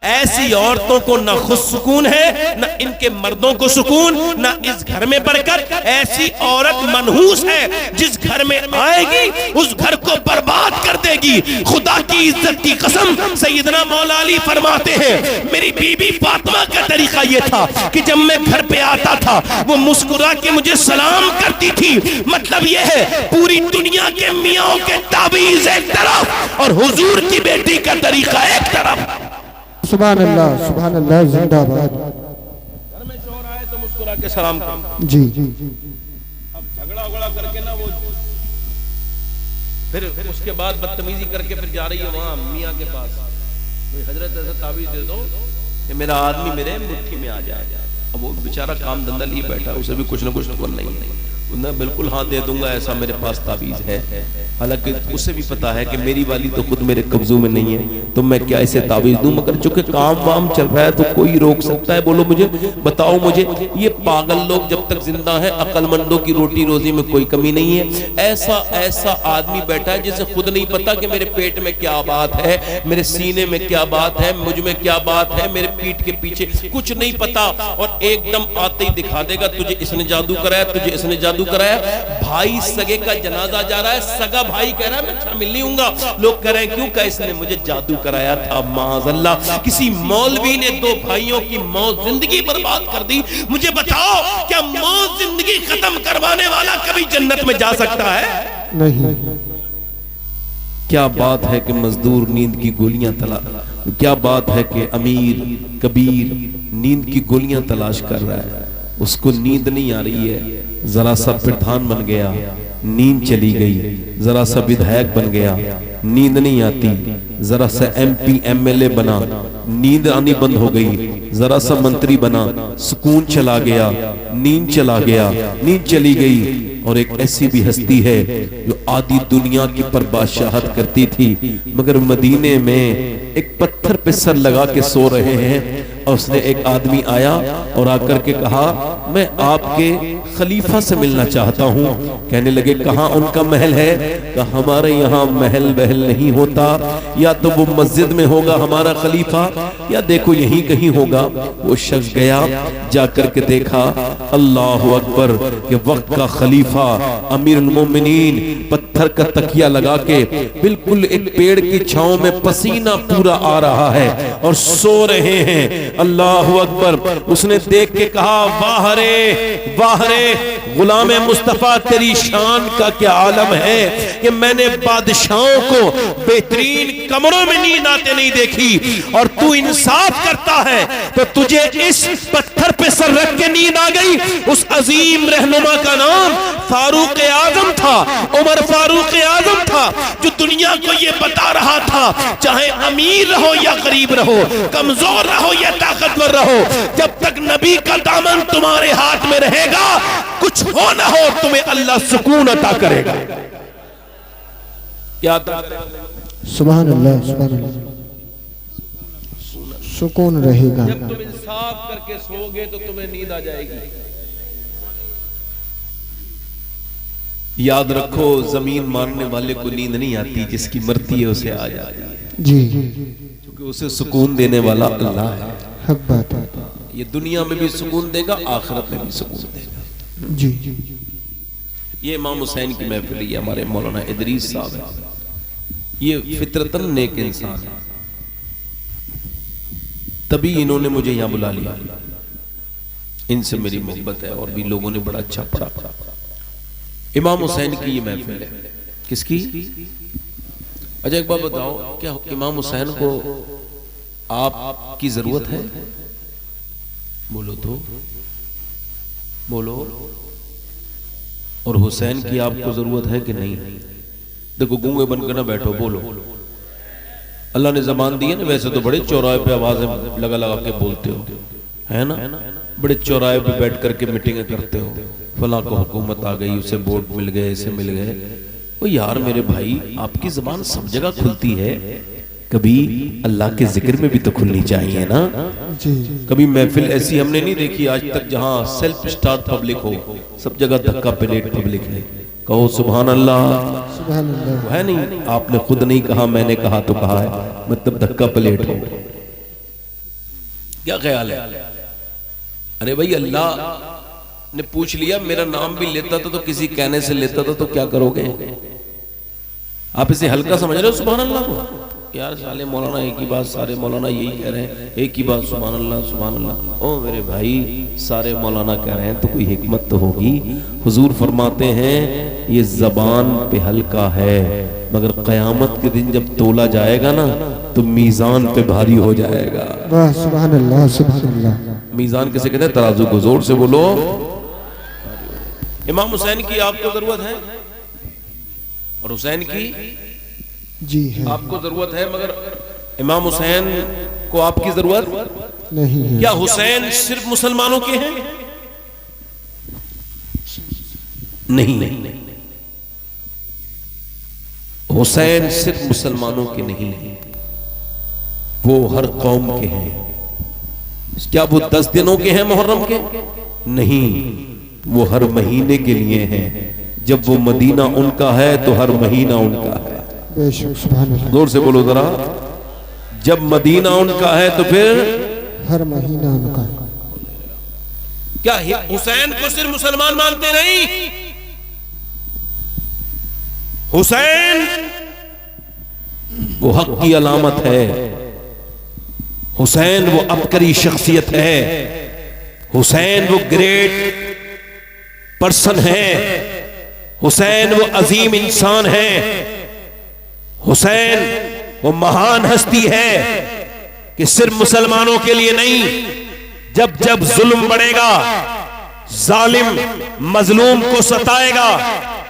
ایسی عورتوں کو نہ خود سکون ہے، نہ ان کے مردوں کو سکون، نہ اس گھر میں برکت۔ ایسی عورت منحوس ہے جس گھر میں آئے گی اس گھر کو برباد کر دے گی۔ خدا کی عزت کی قسم، سیدنا مولا علی فرماتے ہیں میری بی بی فاطمہ کا طریقہ یہ تھا کہ جب میں گھر پہ آتا تھا وہ مسکرا کے مجھے سلام کرتی تھی۔ مطلب یہ ہے پوری دنیا کے میاں کے تعویذ ایک طرف اور حضور کی بیٹی کا طریقہ ایک طرف۔ سبحان اللہ زندہ باد۔ گھر میں شوہر آئے تو مسکرا کے سلام کرو۔ جی اب جھگڑا کر کے نا وہ پھر اس کے بعد بدتمیزی کر کے پھر جا رہی ہے وہاں میاں کے پاس، حضرت ایسا تعویذ دے دو کہ میرا آدمی میرے مٹھی میں آ جائے۔ اب وہ بیچارہ کام دھندہ لیے بیٹھا، اسے بھی کچھ نہ کچھ خبر نہیں۔ انہیں بالکل ہاں دے دوں گا ایسا میرے پاس تعویذ ہے، حالانکہ اسے بھی پتا ہے کہ میری والی تو خود میرے قبضوں میں نہیں ہے، تو میں کیا اسے تعویذ دوں؟ مگر چونکہ کام وام چل رہا ہے تو کوئی روک سکتا ہے؟ بولو مجھے، بتاؤ مجھے۔ یہ پاگل لوگ جب تک زندہ ہیں عقل مندوں کی روٹی روزی میں کوئی کمی نہیں ہے۔ ایسا آدمی بیٹھا ہے جسے خود نہیں پتا کہ میرے پیٹ میں کیا بات ہے، میرے سینے میں کیا بات ہے، مجھ میں کیا بات ہے، میرے پیٹ کے پیچھے کچھ نہیں پتا، اور ایک دم آتے ہی دکھا دے گا تجھے اس نے جادو کرایا، تجھے اس نے جادو کرایا۔ بھائی سگے کا جنازہ جا رہا ہے، سگا بھائی کہہ رہا ہے میں شامل نہیں ہوں گا، لوگ کہہ رہے ہیں کیوں؟ کہ اس نے مجھے جادو کرایا تھا۔ معاذ اللہ، کسی مولوی نے دو بھائیوں کی موت زندگی برباد کر دی۔ مجھے بتاؤ کیا موت زندگی ختم کروانے والا کبھی جنت میں جا سکتا ہے؟ نہیں۔ کیا بات ہے کہ مزدور نیند کی گولیاں تلاش، کیا بات ہے کہ امیر کبیر نیند کی گولیاں تلاش کر رہا ہے، اس کو نیند نہیں آ رہی ہے، ذرا سا پردھان بن گیا نیند چلی گئی، ذرا سا ودھائک بن گیا نیند نہیں آتی، ذرا سا M P M L A بنا نیند آنی بند ہو گئی، ذرا سا منتری بنا سکون چلا گیا، نیند چلا گیا، نیند چلی گئی۔ اور ایک ایسی بھی ہستی ہے جو آدھی دنیا کی پربادشاہت کرتی تھی، مگر مدینے میں ایک پتھر پہ سر لگا کے سو رہے ہیں، اور اس نے ایک آدمی آیا اور آ کر کے کہا میں آپ کے خلیفہ سے ملنا چاہتا ہوں۔ کہنے لگے کہاں ان کا محل ہے؟ کہ ہمارے یہاں محل بہل نہیں ہوتا، یا تو وہ مسجد میں ہوگا ہمارا خلیفہ، یا دیکھو یہیں کہیں ہوگا۔ وہ شخص گیا، جا کر کے دیکھا، اللہ اکبر، کہ وقت کا خلیفہ امیر المومنین پتھر کا تکیہ لگا کے بالکل ایک پیڑ کی چھاؤں میں پسینہ پورا آ رہا ہے اور سو رہے ہیں۔ اللہ اکبر۔ اس نے دیکھ کے کہا واہ رے واہ رے غلام مصطفیٰ، تیری شان کا کیا عالم ہے کہ میں نے بادشاہوں کو بہترین کمروں میں نیند آتے نہیں دیکھی، اور تو انصاف کرتا ہے تو تجھے اس پتھر پہ سر رکھ کے نیند آ گئی۔ اس عظیم رہنما کا نام فاروق اعظم تھا، عمر فاروق اعظم تھا، جو دنیا کو یہ بتا رہا تھا چاہے امیر رہو یا غریب رہو، کمزور رہو یا طاقتور رہو، جب تک نبی کا دامن تمہارے ہاتھ میں رہے گا کچھ ہو نہ ہو تمہیں اللہ سکون عطا کرے گا۔ کیا عطا کرے گا؟ سبحان اللہ سبحان اللہ، سکون رہے گا۔ جب تم انصاف کر کے سو گے تو تمہیں نیند آ جائے گی۔ یاد رکھو زمین ماننے والے کو نیند نہیں آتی، جس کی مرتی ہے اسے آ جاتی ہے، جی کیونکہ اسے سکون دینے والا اللہ ہے۔ حق بات ہے۔ یہ دنیا میں بھی سکون دے گا، آخرت میں بھی سکون دے گا۔ جی یہ امام حسین کی محفل ہے، ہمارے مولانا ادریس صاحب ہے، یہ فطرتاً نیک انسان ہے، تبھی انہوں نے مجھے یہاں بلا لیا، ان سے میری محبت ہے، اور بھی لوگوں نے بڑا اچھا پڑھا۔ امام حسین کی یہ محفل ہے، کس کی؟ اچھا ایک بات بتاؤ، کیا امام حسین کو آپ کی ضرورت ہے؟ بولو تو بولو۔ اور حسین کی آپ کو ضرورت ہے کہ نہیں؟ دیکھو گونگے بن کر نہ بیٹھو، بولو۔ اللہ نے زبان دی ہے نا، ویسے تو بڑے چوراہے پہ آوازیں لگا لگا کے بولتے ہو، ہے نا؟ بڑے چوراہے پہ بیٹھ کر کے میٹنگیں کرتے ہو، فلاں کو حکومت آ گئی، اسے ووٹ مل گئے، اسے مل گئے۔ وہ یار میرے بھائی، آپ کی زبان سب جگہ کھلتی ہے، کبھی اللہ کے ذکر میں بھی تو کھلنی چاہیے نا۔ کبھی محفل ایسی ہم نے نہیں دیکھی آج تک جہاں سیلف سٹارٹ پبلک ہو، سب جگہ دھکا پلیٹ پبلک ہے۔ کہو سبحان اللہ۔ سبحان اللہ۔ ہے نہیں، آپ نے خود نہیں کہا، میں نے کہا تو کہا ہے، مطلب دھکا پلیٹ ہو۔ کیا خیال ہے؟ ارے بھائی اللہ نے پوچھ لیا، میرا نام بھی لیتا تھا تو کسی کہنے سے لیتا تھا، تو کیا کرو گے؟ آپ اسے ہلکا سمجھ رہے ہو سبحان اللہ کو؟ یار سارے مولانا ایک ہی بات، سارے مولانا یہی کہہ رہے ہیں، ایک ہی بات سبحان اللہ سبحان اللہ۔ او میرے بھائی، سارے مولانا کہہ رہے ہیں تو کوئی حکمت تو ہوگی۔ حضور فرماتے ہیں یہ زبان پہ ہلکا ہے، مگر قیامت کے دن جب تولا جائے گا نا تو میزان پہ بھاری ہو جائے گا۔ واہ سبحان اللہ سبحان اللہ۔ میزان کسے کہتے ہیں؟ ترازو کو۔ زور سے بولو۔ امام حسین کی آپ کو ضرورت ہے اور حسین کی جی ہے، آپ کو ضرورت ہے، مگر امام حسین کو آپ کی ضرورت نہیں ہے۔ کیا حسین صرف مسلمانوں کے ہیں؟ نہیں، حسین صرف مسلمانوں کے نہیں، وہ ہر قوم کے ہیں۔ کیا وہ 10 دنوں کے ہیں محرم کے؟ نہیں، وہ ہر مہینے کے لیے ہیں۔ جب وہ مدینہ ان کا ہے تو ہر مہینہ ان کا ہے۔ بے شک سبحان اللہ۔ زور سے بولو ذرا۔ جب مدینہ ان کا ہے تو پھر ہر مہینہ ان کا۔ کیا حسین کو صرف مسلمان مانتے نہیں؟ حسین وہ حق کی علامت ہے، حسین وہ عبقری شخصیت ہے، حسین وہ گریٹ پرسن ہے، حسین وہ عظیم انسان ہے، حسین وہ مہان ہستی ہے کہ صرف مسلمانوں کے لیے نہیں۔ جب جب ظلم بڑھے گا، ظالم مظلوم کو ستائے گا،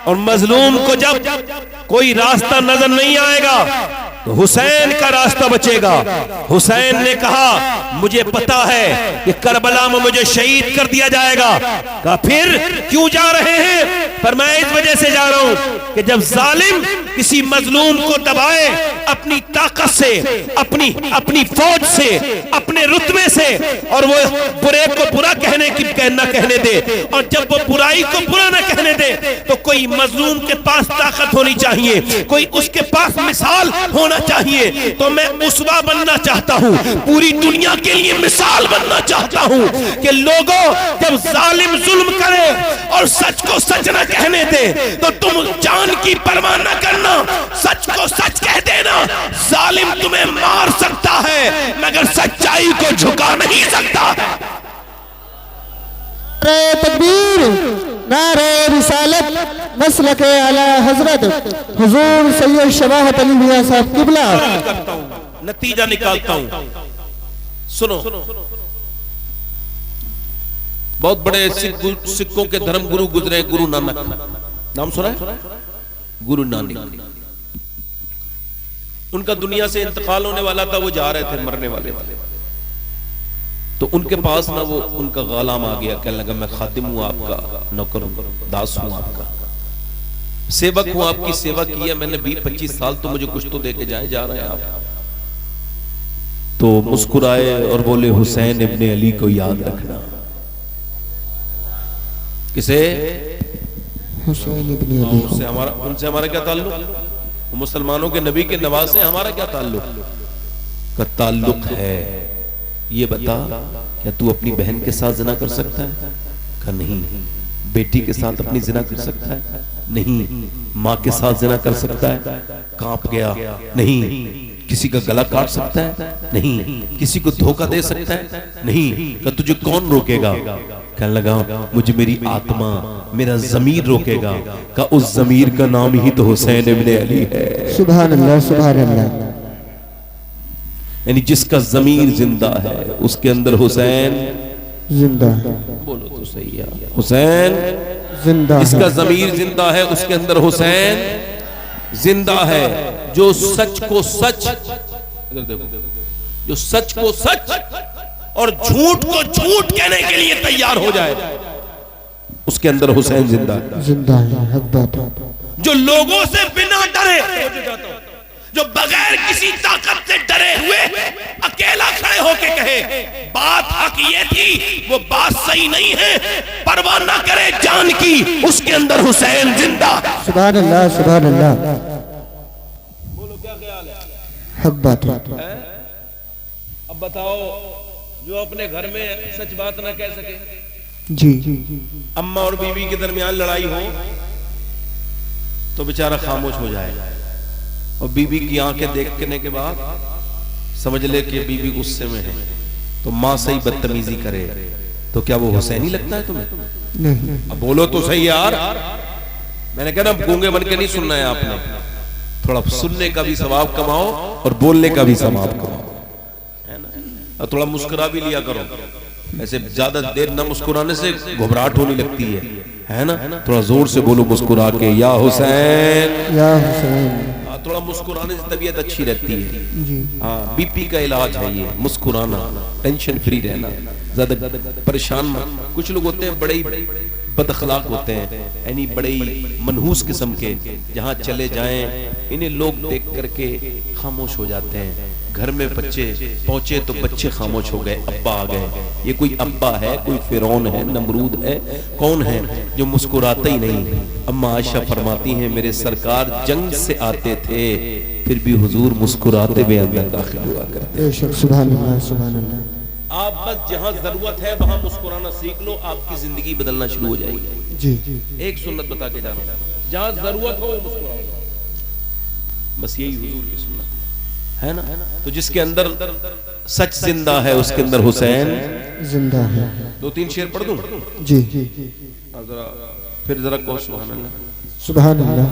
اور مظلوم کو جب کوئی راستہ نظر نہیں آئے گا تو حسین کا راستہ بچے گا۔ حسین نے کہا مجھے پتا ہے کہ کربلا میں مجھے شہید کر دیا جائے گا۔ کہا پھر کیوں جا رہے ہیں؟ فرمایا اس وجہ سے جا رہا ہوں کہ جب ظالم کسی مظلوم کو دبائے اپنی طاقت سے، اپنی فوج سے، اپنے رتبے سے، اور وہ برے کو برا نہ کہنے دے، اور جب وہ برائی کو برا نہ کہنے دے تو کوئی مظلوم کے پاس طاقت ہونی چاہیے، کوئی اس کے پاس مثال ہونا چاہیے۔ تو میں اسوہ بننا چاہتا ہوں، پوری دنیا کے لیے مثال بننا چاہتا ہوں کہ لوگوں جب ظالم ظلم کرے اور سچ کو سچ نہ کہنے دے تو تم جان کی پرواہ نہ کرنا، سچ کو سچ کہہ دینا۔ ظالم تمہیں مار سکتا ہے مگر سچائی کو جھکا نہیں سکتا۔ نعرہ تکبیر، نعرہ رسالت، مسلک اعلی حضرت حضور سید شواہت علی میاں صاحب قبلہ۔ نتیجہ نکالتا ہوں، سنو۔ بہت بڑے سکھوں کے دھرم گرو گزرے، گرو نانک، نام سنا ہے؟ گرو نانک۔ ان کا دنیا سے انتقال ہونے والا تھا، وہ جا رہے تھے، مرنے والے تھے، تو ان کے پاس نہ وہ ان کا غلام آ گیا، کہنے لگا میں خادم ہوں آپ کا، نوکر ہوں، داس ہوں آپ کا، سیوک ہوں، آپ کی سیوا کی ہے میں نے 20-25 سال، تو مجھے کچھ تو دے کے جائیں، جا رہے ہیں آپ۔ تو مسکرائے اور بولے حسین ابن علی کو یاد رکھنا۔ کسے؟ حسین ابن علی کو۔ ان سے ہمارا کیا تعلق؟ مسلمانوں کے نبی کے نواز سے ہمارا کیا تعلق؟ کا تعلق ہے۔ یہ بتا کیا تو اپنی بہن کے ساتھ زنا کر سکتا ہے؟ کہا نہیں۔ بیٹی کے ساتھ اپنی زنا کر سکتا ہے؟ نہیں۔ ماں کے ساتھ زنا کر سکتا ہے؟ کانپ گیا۔ نہیں۔ کسی کا گلا کاٹ سکتا ہے؟ نہیں۔ کسی کو دھوکہ دے سکتا ہے؟ نہیں۔ کہ تجھے کون روکے گا؟ کہنے لگا مجھے میری آتما، میرا ضمیر روکے گا۔ کہ اس ضمیر کا نام ہی تو حسین ابن علی ہے۔ سبحان اللہ سبحان اللہ۔ یعنی جس کا ضمیر زندہ ہے اس کے اندر حسین زندہ ہے۔ بولو تو صحیح ہے، حسین زندہ ہے۔ جس کا ضمیر زندہ ہے اس کے اندر حسین زندہ ہے۔ جو سچ کو سچ، جو سچ کو سچ اور جھوٹ کو جھوٹ کہنے کے لیے تیار ہو جائے اس کے اندر حسین زندہ ہے۔ زندہ ہے، حق بات ہے۔ جو لوگوں سے بنا ڈرے، جو بغیر کسی طاقت سے ڈرے ہوئے اکیلا کھڑے ہو کے کہے بات حق یہ تھی، وہ بات صحیح نہیں ہے، پرواہ نہ کرے جان کی، اس کے اندر حسین زندہ۔ سبحان اللہ سبحان اللہ۔ بولو کیا خیال ہے؟ حق بات ہے۔ اب بتاؤ جو اپنے گھر میں سچ بات نہ کہہ سکے. جی اماں اور بیوی کے درمیان لڑائی ہو تو بیچارہ خاموش ہو جائے گا, اور بیوی کی آنکھیں دیکھنے کے بعد سمجھ لے کہ بیوی غصے میں ہے, تو ماں سے ہی بدتمیزی کرے, تو کیا وہ حسینی لگتا ہے تمہیں؟ نہیں. اب بولو تو صحیح یار. میں نے کہا نا گونگے بن کے نہیں سننا ہے آپ نے, تھوڑا سننے کا بھی ثواب کماؤ اور بولنے کا بھی ثواب کماؤ, اور تھوڑا مسکرا بھی لیا کرو. ایسے زیادہ دیر نہ مسکرانے سے گھبراہٹ ہونے لگتی ہے نا. تھوڑا زور سے بولو مسکرا کے, یا حسین یا حسین. تھوڑا مسکرانے سے طبیعت اچھی رہتی ہے. جی ہاں, بی پی کا علاج ہے یہ, مسکرانا, ٹینشن فری رہنا, زیادہ پریشان. کچھ لوگ ہوتے ہیں بڑے بد اخلاق ہوتے ہیں, یعنی بڑے منحوس قسم کے, جہاں چلے جائیں انہیں لوگ دیکھ کر کے خاموش ہو جاتے ہیں. گھر میں بچے پہنچے تو بچے خاموش ہو گئے, ابا آ گئے. یہ کوئی ابا ہے, کوئی فرعون ہے, نمرود ہے, کون ہے جو مسکراتا ہی نہیں؟ اما عائشہ فرماتی ہیں میرے سرکار جنگ سے آتے تھے پھر بھی حضور مسکراتے ہوئے اندر داخل ہوا کرتے. بے شک. سبحان اللہ سبحان اللہ. آپ بس جہاں ضرورت ہے وہاں مسکرانا سیکھ لو, آپ کی زندگی بدلنا شروع ہو جائے گی. جی ایک سنت بتا کے جا رہا ہوں, جہاں ضرورت ہو مسکراؤ, بس یہی حضور کی سنت ہے نا. تو جس کے اندر سچ زندہ ہے اس کے اندر حسین زندہ ہے. 2-3 شعر پڑھ دوں؟ جی پھر ذرا کہو سبحان اللہ. سبحان اللہ.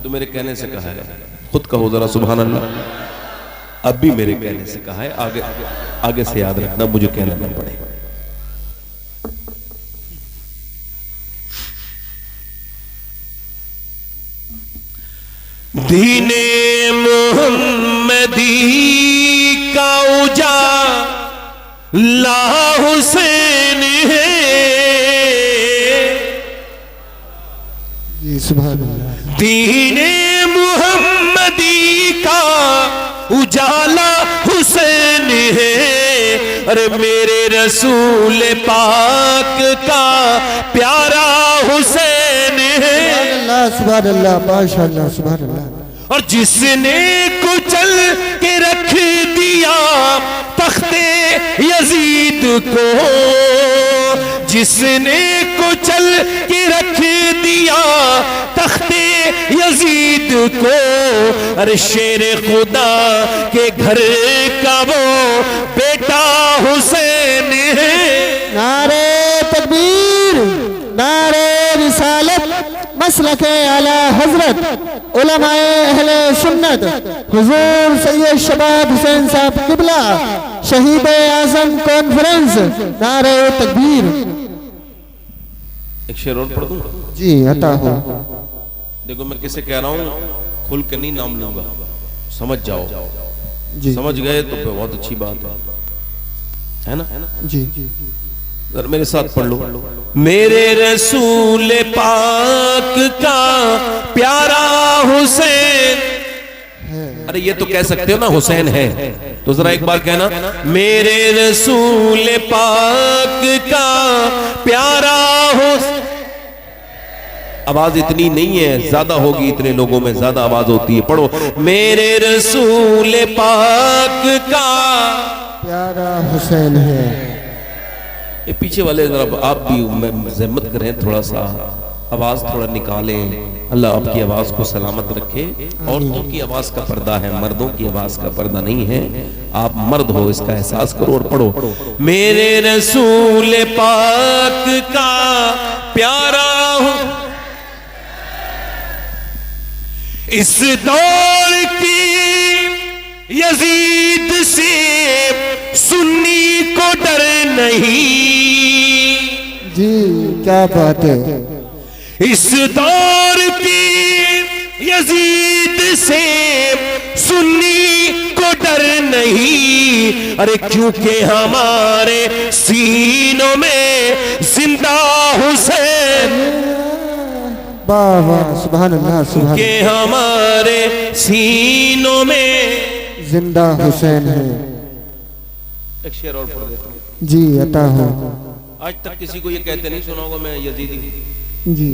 تو میرے کہنے سے کہا ہے, خود کہو ذرا سبحان اللہ. اب بھی میرے کہنے سے کہا ہے, آگے سے یاد رکھنا, مجھے کہنا نہ پڑے. دین محمدی کا اجالا حسین ہے, جی سبحان اللہ. دین محمدی کا اجالا حسین ہے, ارے میرے رسول پاک کا پیارا حسین ہے. سبحان اللہ ماشاء اللہ. سبحان اللہ. اور جس نے کچل کے رکھ دیا تخت یزید کو, جس نے کچل کے رکھ دیا تخت یزید کو, ارے شیر خدا کے گھر کا وہ بیٹا حسین ہے. نعرے تکبیر, نعرے رسالت, مسلک اعلی حضرت علماء اہل سنت حضور سید شباب حسین صاحب قبلہ شہید اعظم کانفرنس. نعرے تکبیر. ایک شعر اور پڑھ دوں؟ جی عطا ہو. دیکھو میں کسے کہہ رہا ہوں, کھل کے نہیں نام لوں گا, سمجھ جاؤ. جی سمجھ گئے تو بہت اچھی بات ہے نا. جی ذرا میرے ساتھ پڑھ لو. میرے رسول پاک کا پیارا حسین, ارے یہ تو کہہ سکتے ہو نا حسین ہے, تو ذرا ایک بار کہنا, میرے رسول پاک کا پیارا حسین. آواز اتنی نہیں ہے, زیادہ ہوگی, اتنے لوگوں میں زیادہ آواز ہوتی ہے. پڑھو, میرے رسول پاک کا پیارا حسین ہے. یہ پیچھے والے ذرا آپ بھی زحمت کریں, تھوڑا سا آواز تھوڑا نکالیں. اللہ آپ کی آواز کو سلامت رکھے. عورتوں کی آواز کا پردہ ہے, مردوں کی آواز کا پردہ نہیں ہے. آپ مرد ہو اس کا احساس کرو اور پڑھو, میرے رسول پاک کا پیارا اس دور کی یزید سے سنی کو ڈر نہیں. جی کیا بات ہے. اس دور کی یزید سے سنی کو ڈر نہیں, ارے کیونکہ ہمارے سینوں میں زندہ حسین. واہ واہ سبحان اللہ. سبحان کہ ہمارے سینوں میں زندہ حسین ہے. ایک شعر اور پڑھ دیتا ہوں. جی عطا ہو. آج تک کسی کو یہ کہتے نہیں سنا ہوگا میں یزیدی ہوں. جی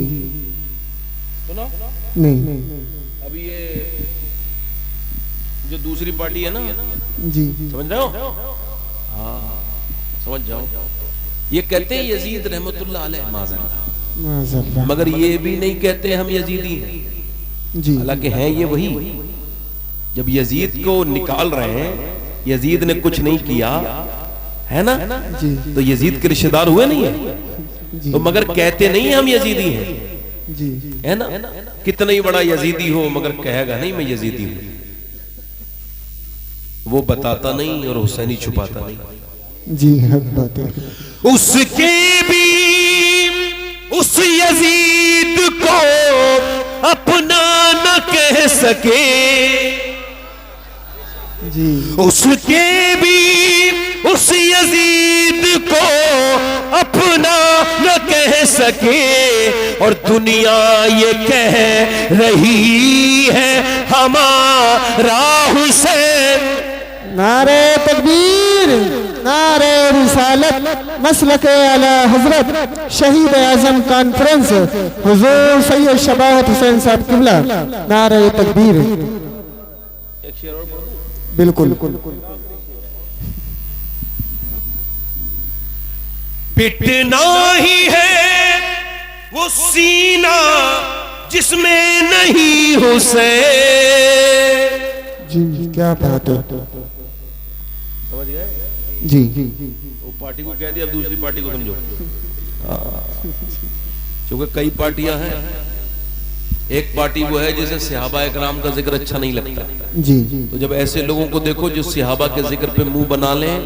سنا نہیں. ابھی یہ جو دوسری پارٹی ہے نا, جی سمجھ رہے ہو, ہاں سمجھ جاؤ. یہ کہتے ہیں یزید رحمت اللہ علیہ معاذ اللہ. مگر یہ بھی نہیں کہتے ہم یزیدی ہیں. جی حالانکہ ہیں یہ وہی. جب یزید کو نکال رہے ہیں, یزید نے کچھ نہیں کیا ہے نا, جی تو یزید کے رشتہ دار ہوئے نہیں ہیں. جی تو مگر کہتے نہیں ہم یزیدی ہیں, جی ہے نا. کتنا ہی بڑا یزیدی ہو مگر کہے گا نہیں میں یزیدی ہوں. وہ بتاتا نہیں اور حسینی چھپاتا نہیں. جی حق بات ہے. اس کے بھی اس یزید کو اپنا نہ کہہ سکے, جی اس کے بھی اس یزید کو اپنا نہ کہہ سکے, اور دنیا یہ کہہ رہی ہے ہمارا حسین. نعرہ تکبیر, نعرہ رسالت, مسلک اعلی حضرت شہید اعظم کانفرنس حضور سید شباہت حسین صاحب قبلہ. نعرہ تکبیر. بالکل. پٹنا ہی ہے وہ سینہ جس میں نہیں حسین. جی کیا بات ہے. سمجھ گئے؟ جی وہ پارٹی کو کہہ دیا, اب دوسری پارٹی کو سمجھو. چونکہ کئی پارٹیاں ہیں. ایک پارٹی وہ ہے جسے صحابہ اکرام کا ذکر اچھا نہیں لگتا. جی تو جب ایسے لوگوں کو دیکھو جو صحابہ کے ذکر پہ منہ بنا لیں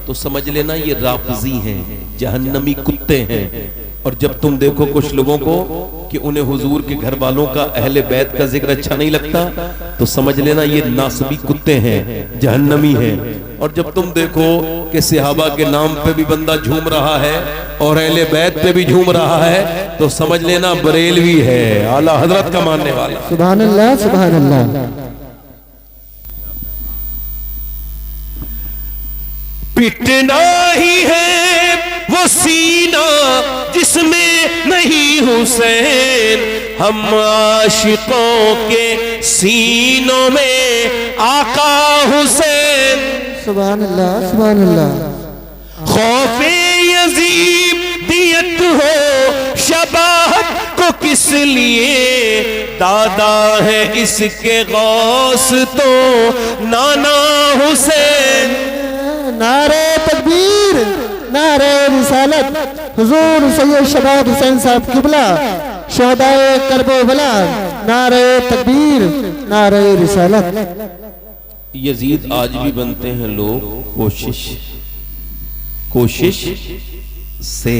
تو سمجھ لینا یہ رافضی ہیں, جہنمی کتے ہیں. اور جب تم دیکھو کچھ لوگوں کو کہ انہیں حضور کے گھر والوں کا, اہل بیت کا ذکر اچھا نہیں لگتا تو سمجھ لینا یہ ناصبی کتے ہیں, جہنمی ہیں. اور جب تم دیکھو کہ صحابہ کے نام پہ بھی بندہ جھوم رہا ہے اور اہل بیت پہ بھی جھوم رہا ہے تو سمجھ لینا بریلوی ہے, اعلیٰ حضرت کا ماننے والا. سبحان اللہ, سبحان اللہ. پٹنا ہی ہے وہ سینہ جس میں نہیں حسین, ہم عاشقوں کے سینوں میں آقا حسین. سبحان اللہ, سبحان اللہ. خوف یزیدیت ہو شباہت کو کس لیے, دادا ہے اس کے غوث تو نانا حسین. نعرہ تکبیر, نعرہ رسالت حضور سید شباہت حسین صاحب قبلہ شہدائے کرب و بلا. نعرہ تکبیر, نعرہ رسالت. یزید آج بھی بنتے ہیں لوگ کوشش سے,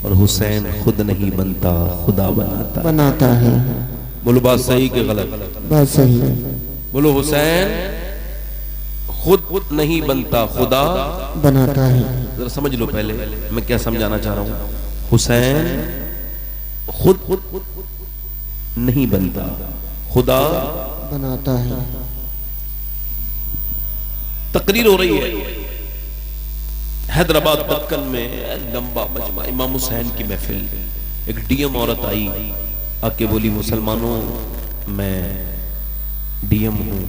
اور حسین خود نہیں بنتا, خدا بناتا ہے. بولو بات صحیح کہ غلط؟ بات صحیح ہے. بولو حسین خود نہیں بنتا, خدا بناتا ہے. ذرا سمجھ لو پہلے میں کیا سمجھانا چاہ رہا ہوں. حسین خود نہیں بنتا, خدا بناتا ہے. تقریر ہو رہی ہے حیدرآباد دکن میں, لمبا مجمع, امام حسین کی محفل. ایک ڈی ایم عورت آئی, آ کے بولی مسلمانوں میں ڈی ایم ہوں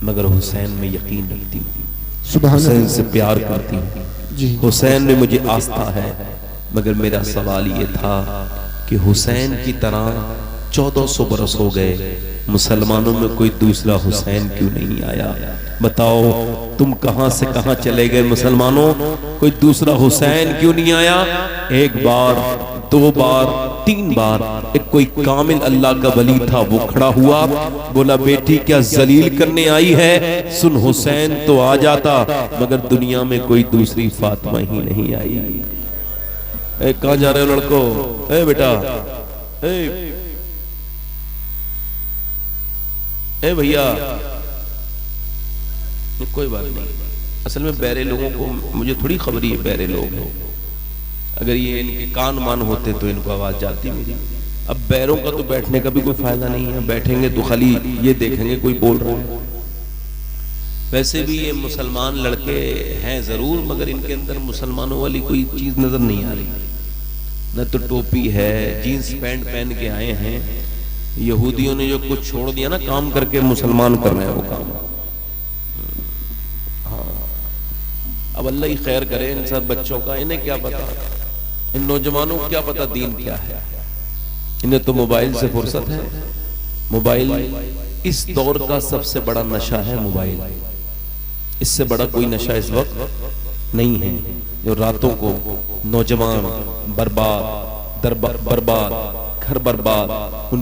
مگر حسین میں یقین رکھتی ہوں, حسین سے پیار کرتی ہوں, جی حسین میں مجھے آستھا ہے, مگر میرا سوال یہ تھا کہ حسین کی طرح 1400 برس ہو گئے, مسلمانوں میں کوئی دوسرا حسین کیوں نہیں آیا؟ بتاؤ تم کہاں سے کہاں چلے گئے مسلمانوں, کوئی دوسرا حسین کیوں نہیں آیا؟ ایک بار, 2 بار, 3 بار ایک کوئی کامل اللہ کا ولی تھا, وہ کھڑا ہوا, بولا بیٹی کیا ذلیل کرنے آئی ہے, سن حسین تو آ جاتا مگر دنیا میں کوئی دوسری فاطمہ ہی نہیں آئی. اے کہاں جا رہے ہو لڑکو, اے بیٹا, اے بھیا, کوئی بات نہیں. اصل میں بیرے لوگوں کو مجھے تھوڑی خبری ہے, بیرے لوگ ہیں, اگر یہ ان کے کان مان ہوتے تو ان کو آواز جاتی میری. اب بیروں کا تو بیٹھنے کا بھی کوئی فائدہ نہیں ہے, بیٹھیں گے تو خالی یہ دیکھیں گے کوئی بول رہا ہے. ویسے بھی یہ مسلمان لڑکے ہیں ضرور مگر ان کے اندر مسلمانوں والی کوئی چیز نظر نہیں آ رہی. نہ تو ٹوپی ہے, جینس پینٹ پہن کے آئے ہیں. یہودیوں نے جو کچھ چھوڑ دیا نا کام کر کے, مسلمان کر رہے ہیں وہ کام. اب اللہ ہی خیر کرے ان سب بچوں کا، انہیں کیا پتا، ان نوجوانوں کو کیا پتا دین کیا ہے، انہیں تو موبائل سے فرصت ہے۔ موبائل اس دور کا سب سے بڑا نشہ ہے، موبائل، اس سے بڑا کوئی نشہ اس وقت نہیں ہے، جو راتوں کو نوجوان برباد، برباد، گھر برباد، ان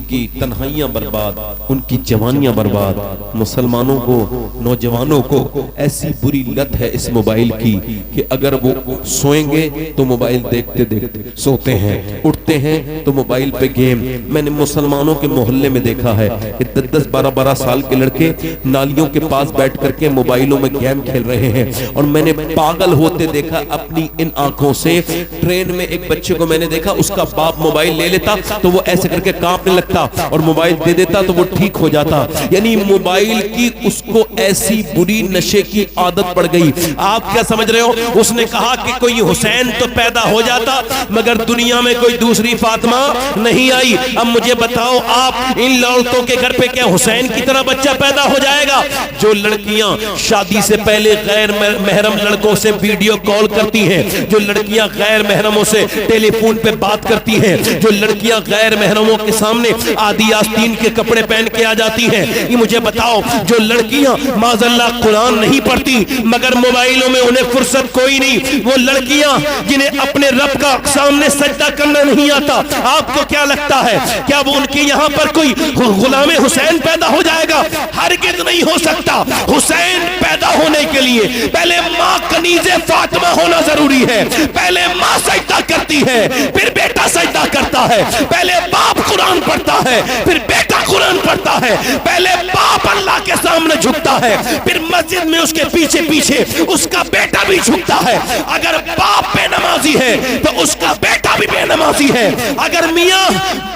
کی تنہائیاں برباد، ان کی جوانیاں برباد، مسلمانوں کو، نوجوانوں کو ایسی بری لت ہے اس موبائل کی کہ اگر وہ سوئیں گے تو موبائل دیکھتے دیکھتے سوتے ہیں، اٹھتے ہیں تو موبائل پہ گیم۔ میں نے مسلمانوں کے محلے میں دیکھا ہے کہ 10 12 سال کے لڑکے نالیوں کے پاس بیٹھ کر کے موبائلوں میں گیم کھیل رہے ہیں، اور میں نے پاگل ہوتے دیکھا اپنی ان آنکھوں سے۔ ٹرین میں ایک بچے کو میں نے دیکھا، اس کا باپ موبائل لے لیتا تو وہ ایسے کر کے کانپنے لگتا، اور موبائل دے دیتا تو وہ ٹھیک ہو جاتا۔ یعنی موبائل کی اس کو ایسی بری نشے کی عادت پڑ گئی۔ آپ کیا سمجھ رہے ہو؟ اس نے کہا کہ کوئی حسین تو پیدا ہو جاتا مگر دنیا میں کوئی دوسری فاطمہ نہیں آئی۔ اب مجھے بتاؤ، آپ ان لڑکوں کے گھر پہ کیا حسین کی طرح بچہ پیدا ہو جائے گا؟ جو لڑکیاں شادی سے پہلے غیر محرم لڑکوں سے ویڈیو کال کرتی ہیں، جو لڑکیاں غیر محرموں سے ٹیلی فون پہ بات کرتی ہیں، جو لڑکیاں غیر محرموں کے سامنے آدھی آستین کے کپڑے پہن کے آ جاتی ہیں، یہ مجھے بتاؤ، جو لڑکیاں معاذ اللہ قرآن نہیں پڑھتی مگر موبائلوں میں انہیں فرصت کوئی نہیں، وہ لڑکیاں جنہیں اپنے رب کا سامنے سجدہ کرنا نہیں آتا، آپ کو کیا لگتا ہے کیا وہ ان کے یہاں پر کوئی غلام حسین پیدا ہو جائے گا؟ ہرگز نہیں ہو سکتا۔ حسین پیدا ہونے کے لیے پہلے ماں کنیز فاطمہ ہونا ضروری ہے۔ پہلے ماں سجدہ کرتی ہے، پھر بیٹا سجدہ کرتا ہے، پہلے باپ قرآن پڑھتا ہے، پھر بیٹا قرآن پڑھتا ہے، پہلے باپ اللہ کے سامنے جھکتا ہے، پھر مسجد میں اس کے پیچھے پیچھے اس کا بیٹا بھی جھکتا ہے۔ اگر باپ بے نمازی ہے تو اس کا بیٹا بھی بے نمازی ہے۔ اگر میاں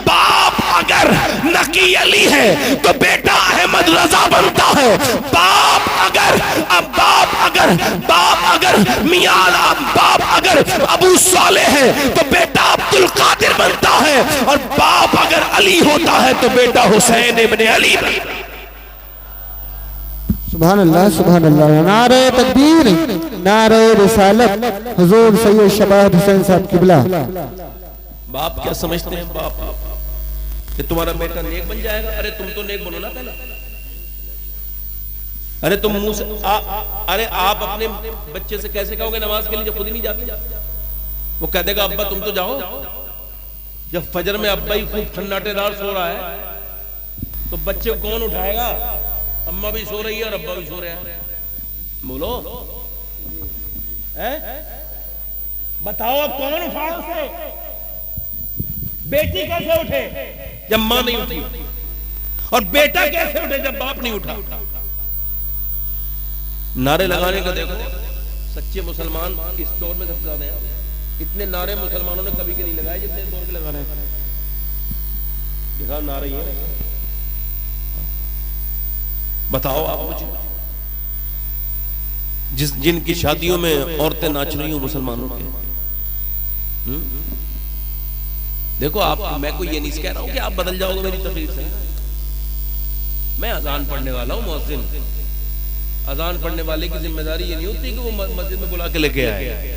باپ اگر نقی علی ہے تو بیٹا احمد رضا بنتا ہے۔ باپ اگر میاں باپ اگر ابو صالح ہے تو بیٹا عبد القادر بنتا ہے، اور باپ اگر علی ہوتا ہے تو بیٹا حسین ابن علی بنتا ہے۔ سبحان اللہ، سبحان اللہ، نعرہ تکبیر، نعرہ رسالت، حضور سید شباب حسین صاحب قبلہ۔ باپ کیا سمجھتے ہیں؟ باپ کہ تمہارا بیٹا نیک بن جائے گا؟ ارے تم تو نیک بنو نا پہلا۔ ارے تم منہ سے ارے آپ اپنے بچے سے کیسے کہو گے نماز کے لیے جب خود ہی نہیں جاتے؟ وہ کہہ دے گا ابا تم تو جاؤ۔ جب فجر میں ابا ہی خوب ٹھنڈاٹے دار سو رہا ہے تو بچے کو کون اٹھائے گا؟ اماں بھی سو رہی ہے اور ابا بھی سو رہا ہے، بولو بتاؤ اب کون اٹھائے اسے؟ بیٹی کیسے اٹھے جب ماں نہیں اٹھی، اور بیٹا کیسے اٹھے جب باپ نہیں اٹھا؟ نعرے لگانے کا دیکھو، سچے مسلمان اس دور میں سب سے زیادہ ہیں۔ اتنے نعرے مسلمانوں نے کبھی کے نہیں لگائے جتنے دور کے لگا رہے ہیں۔ دیکھا نعرے ہیں، بتاؤ آپ مجھے جن کی شادیوں میں عورتیں ناچ رہی ہوں مسلمانوں کے، دیکھو آپ، میں کوئی یہ نہیں کہہ رہا ہوں کہ آپ بدل جاؤ گے میری تقریر سے۔ میں اذان پڑھنے والا ہوں، مؤذن۔ اذان پڑھنے والے کی ذمہ داری یہ نہیں ہوتی کہ وہ مسجد میں بلا کے لے کے آئے۔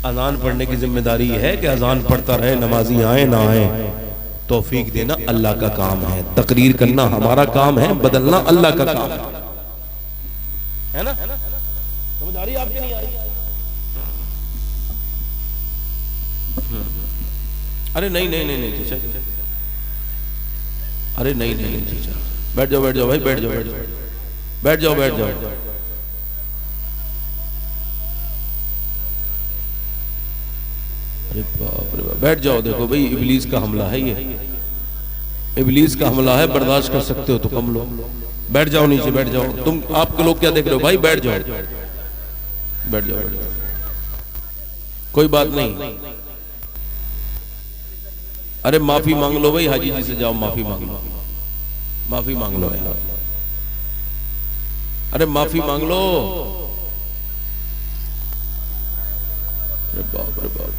اذان پڑھنے کی ذمہ داری یہ ہے کہ اذان پڑھتا رہے، نمازی آئے نہ آئے، توفیق دینا اللہ کا کام ہے، تقریر کرنا ہمارا کام ہے، بدلنا اللہ کا کام ہے نا؟ سمجھ آ رہی آپ کے نہیں آ رہی؟ ارے نہیں نہیں نہیں نہیں چچا، ارے نہیں نہیں چچا، بیٹھ جاؤ بیٹھ جاؤ بھائی، بیٹھ جاؤ بیٹھ جاؤ بیٹھ جاؤ بیٹھ جاؤ۔ ارے باپ رے باپ، بیٹھ جاؤ۔ دیکھو بھائی ابلیس کا حملہ ہے، یہ ابلیس کا حملہ ہے، برداشت کر سکتے ہو تو کم لو۔ بیٹھ جاؤ نیچے، بیٹھ جاؤ۔ تم آپ کے لوگ کیا دیکھ رہے ہو بھائی؟ بیٹھ جاؤ بیٹھ جاؤ، کوئی بات نہیں۔ ارے معافی مانگ لو بھائی، حاجی جی سے جاؤ معافی مانگ لو، معافی مانگ لو یار، ارے معافی مانگ لو۔ ارے باپ رے باپ،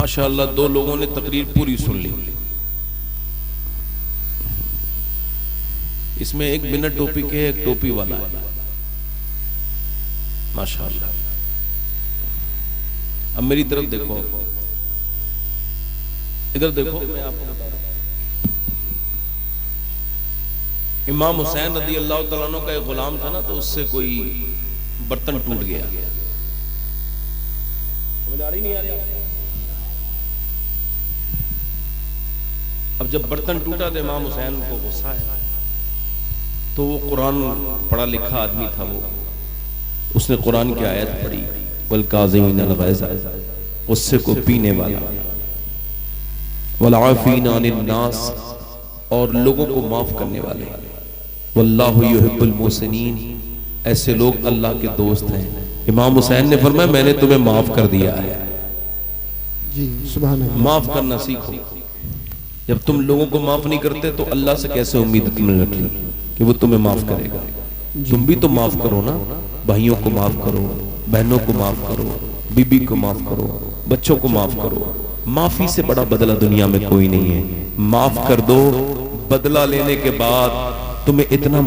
ماشاءاللہ دو لوگوں نے تقریر پوری سن لی. اس میں ایک بنا ٹوپی کے ایک ٹوپی والا ہے ماشاءاللہ. اب میری طرف دیکھو, ادھر دیکھو, میں آپ کو بتا رہا ہوں. امام حسین رضی اللہ تعالیٰ عنہ کا ایک غلام تھا نا, تو اس سے کوئی برتن ٹوٹ گیا. اب جب برتن ٹوٹا تو امام حسین کو غصہ ہے, تو وہ قرآن پڑھا لکھا آدمی تھا, وہ اس نے قرآن کی آیت پڑھی, والکاظمین الغیظ, غصے کو پینے والا, والعافین عن الناس, اور لوگوں کو معاف کرنے والے, واللہ یحب المحسنین, ایسے لوگ اللہ کے دوست ہیں. امام حسین نے فرمایا میں نے تمہیں معاف کر دیا ہے. جی سبحان اللہ. معاف کرنا سیکھو. جب تم لوگوں کو معاف نہیں کرتے تو اللہ سے کیسے امید تم نے رکھ لی کہ وہ تمہیں معاف کرے گا؟ تم بھی تو معاف کرو نا, بھائیوں کو معاف کرو, بہنوں کو معاف کرو, بی بی کو معاف کرو, بچوں کو معاف کرو. معافی سے بڑا بدلہ دنیا میں کوئی نہیں ہے. معاف کر دو, بدلہ لینے کے بعد تمہیں اتنا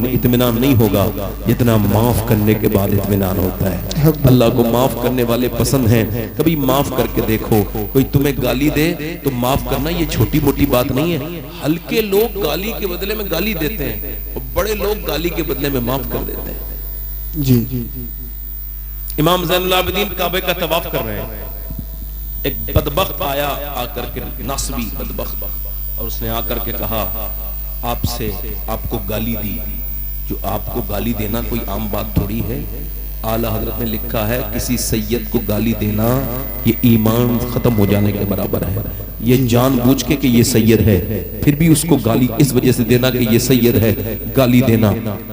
اطمینان نہیں ہوگا جتنا معاف کرنے کے بعد اطمینان ہوتا ہے. اللہ کو معاف کرنے والے پسند ہیں. کبھی معاف کر کے دیکھو, کوئی تمہیں گالی دے تو معاف کرنا یہ چھوٹی موٹی بات نہیں ہے. ہلکے لوگ گالی کے بدلے میں گالی دیتے ہیں, اور بڑے لوگ گالی کے بدلے میں معاف کر دیتے ہیں. جی امام زین العابدین کعبے کا طواف کر رہے ہیں, ایک بدبخت آیا آ کر کے, نصبی بدبخت, اور اس نے آ کر کے کہا آپ سے آپ کو گالی دی. جو آپ کو گالی دینا کوئی عام بات تھوڑی ہے. اعلیٰ حضرت نے لکھا ہے کسی سید کو گالی دینا یہ ایمان ختم ہو جانے کے برابر ہے. یہ جان بوجھ کے کہ یہ سید ہے, پھر بھی اس کو گالی اس وجہ سے دینا کہ یہ سید ہے, گالی دینا.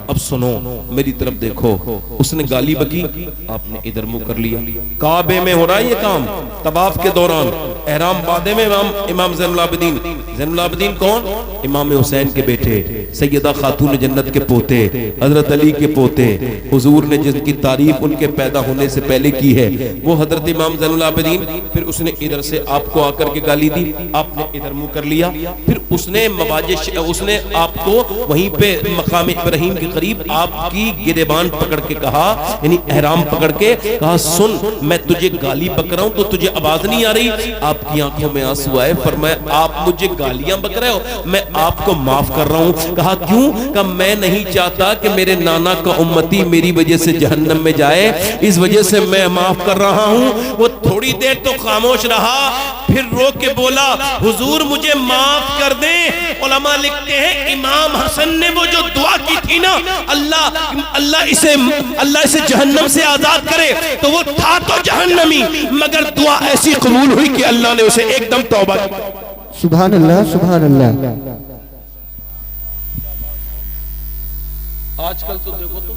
اب سنو میری طرف دیکھو, اس نے گالی بکی, آپ نے ادھر منہ کر لیا. کعبے میں ہو رہا ہے یہ کام, طواف کے دوران, احرام باندھے میں امام زین العابدین. زین العابدین کون؟ امام حسین کے بیٹے, سیدہ خاتون جنت کے پوتے, حضرت علی کے پوتے. حضور نے جن کی تعریف ان کے پیدا ہونے سے پہلے کی ہے وہ حضرت امام زین العابدین. پھر اس نے ادھر سے آپ کو آ کر کے گالی دی, آپ نے ادھر منہ کر لیا. پھر اس نے اس نے آپ کو وہیں پہ مقام ابراہیم کے قریب آپ کی گریبان پکڑ کے کہا, یعنی احرام پکڑ کے کہا سن میں تجھے گالی بک رہا ہوں تو تجھے آواز نہیں آ رہی. آپ کی آنکھوں میں آنسو آئے, فرمایا آپ مجھے گالیاں بک رہے ہو, میں آپ کو معاف کر رہا ہوں. کہا کیوں؟ کہا میں نہیں چاہتا کہ میرے نانا کا امتی میری وجہ سے جہنم میں جائے, اس وجہ سے میں معاف کر رہا ہوں. وہ تھوڑی دیر تو خاموش رہا, پھر رو کے بولا حضور مجھے معاف کر دیں. علماء لکھتے ہیں امام حسن نے وہ جو دعا کی تھی نا, اللہ اسے جہنم سے آزاد کرے, تو وہ تھا تو جہنمی, مگر دعا ایسی قبول ہوئی کہ اللہ نے اسے ایک دم توبہ کی. سبحان اللہ سبحان اللہ. آج کل تو دیکھو تو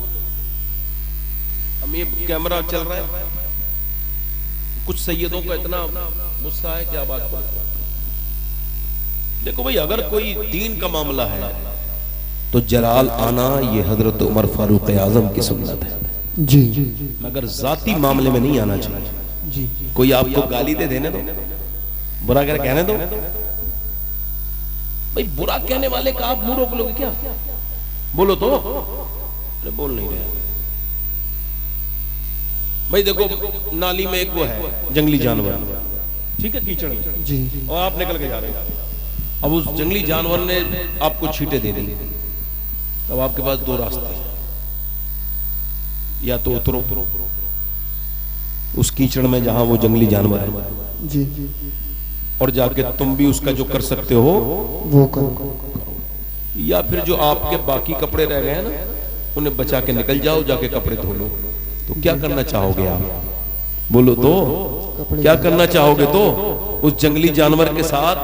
ہم یہ کیمرہ چل رہا ہے, کچھ سیدوں کا اتنا غصہ ہے کیا بات کرتے. دیکھو بھئی اگر کوئی دین کا معاملہ ہے تو جلال آنا یہ حضرت عمر فاروق اعظم کی سنت ہے. جی مگر ذاتی معاملے میں نہیں آنا چاہیے. جی کوئی آپ کو گالی دے دینے دو, برا کر کہنے دو. بھئی برا کہنے والے کا آپ منہ روک لو گے کیا؟ بولو تو, بول نہیں رہے. بھئی دیکھو نالی میں ایک وہ ہے جنگلی جانور, ٹھیک ہے, کیچڑ میں, جی اور آپ نکل کے جا رہے ہیں. اب اس جنگلی جانور نے آپ کو چھیٹے دے دی. اب آپ کے پاس دو راستے ہیں, یا تو اترو اس کیچڑ میں جہاں وہ جنگلی جانور ہے, جی اور جا کے تم بھی اس کا جو کر سکتے ہو وہ کرو, یا پھر جو آپ کے باقی کپڑے رہ گئے ہیں نا انہیں بچا کے نکل جاؤ, جا کے کپڑے دھو لو. تو کیا کرنا چاہو گے آپ؟ بولو تو کیا کرنا چاہو گے؟ تو اس جنگلی جانور کے ساتھ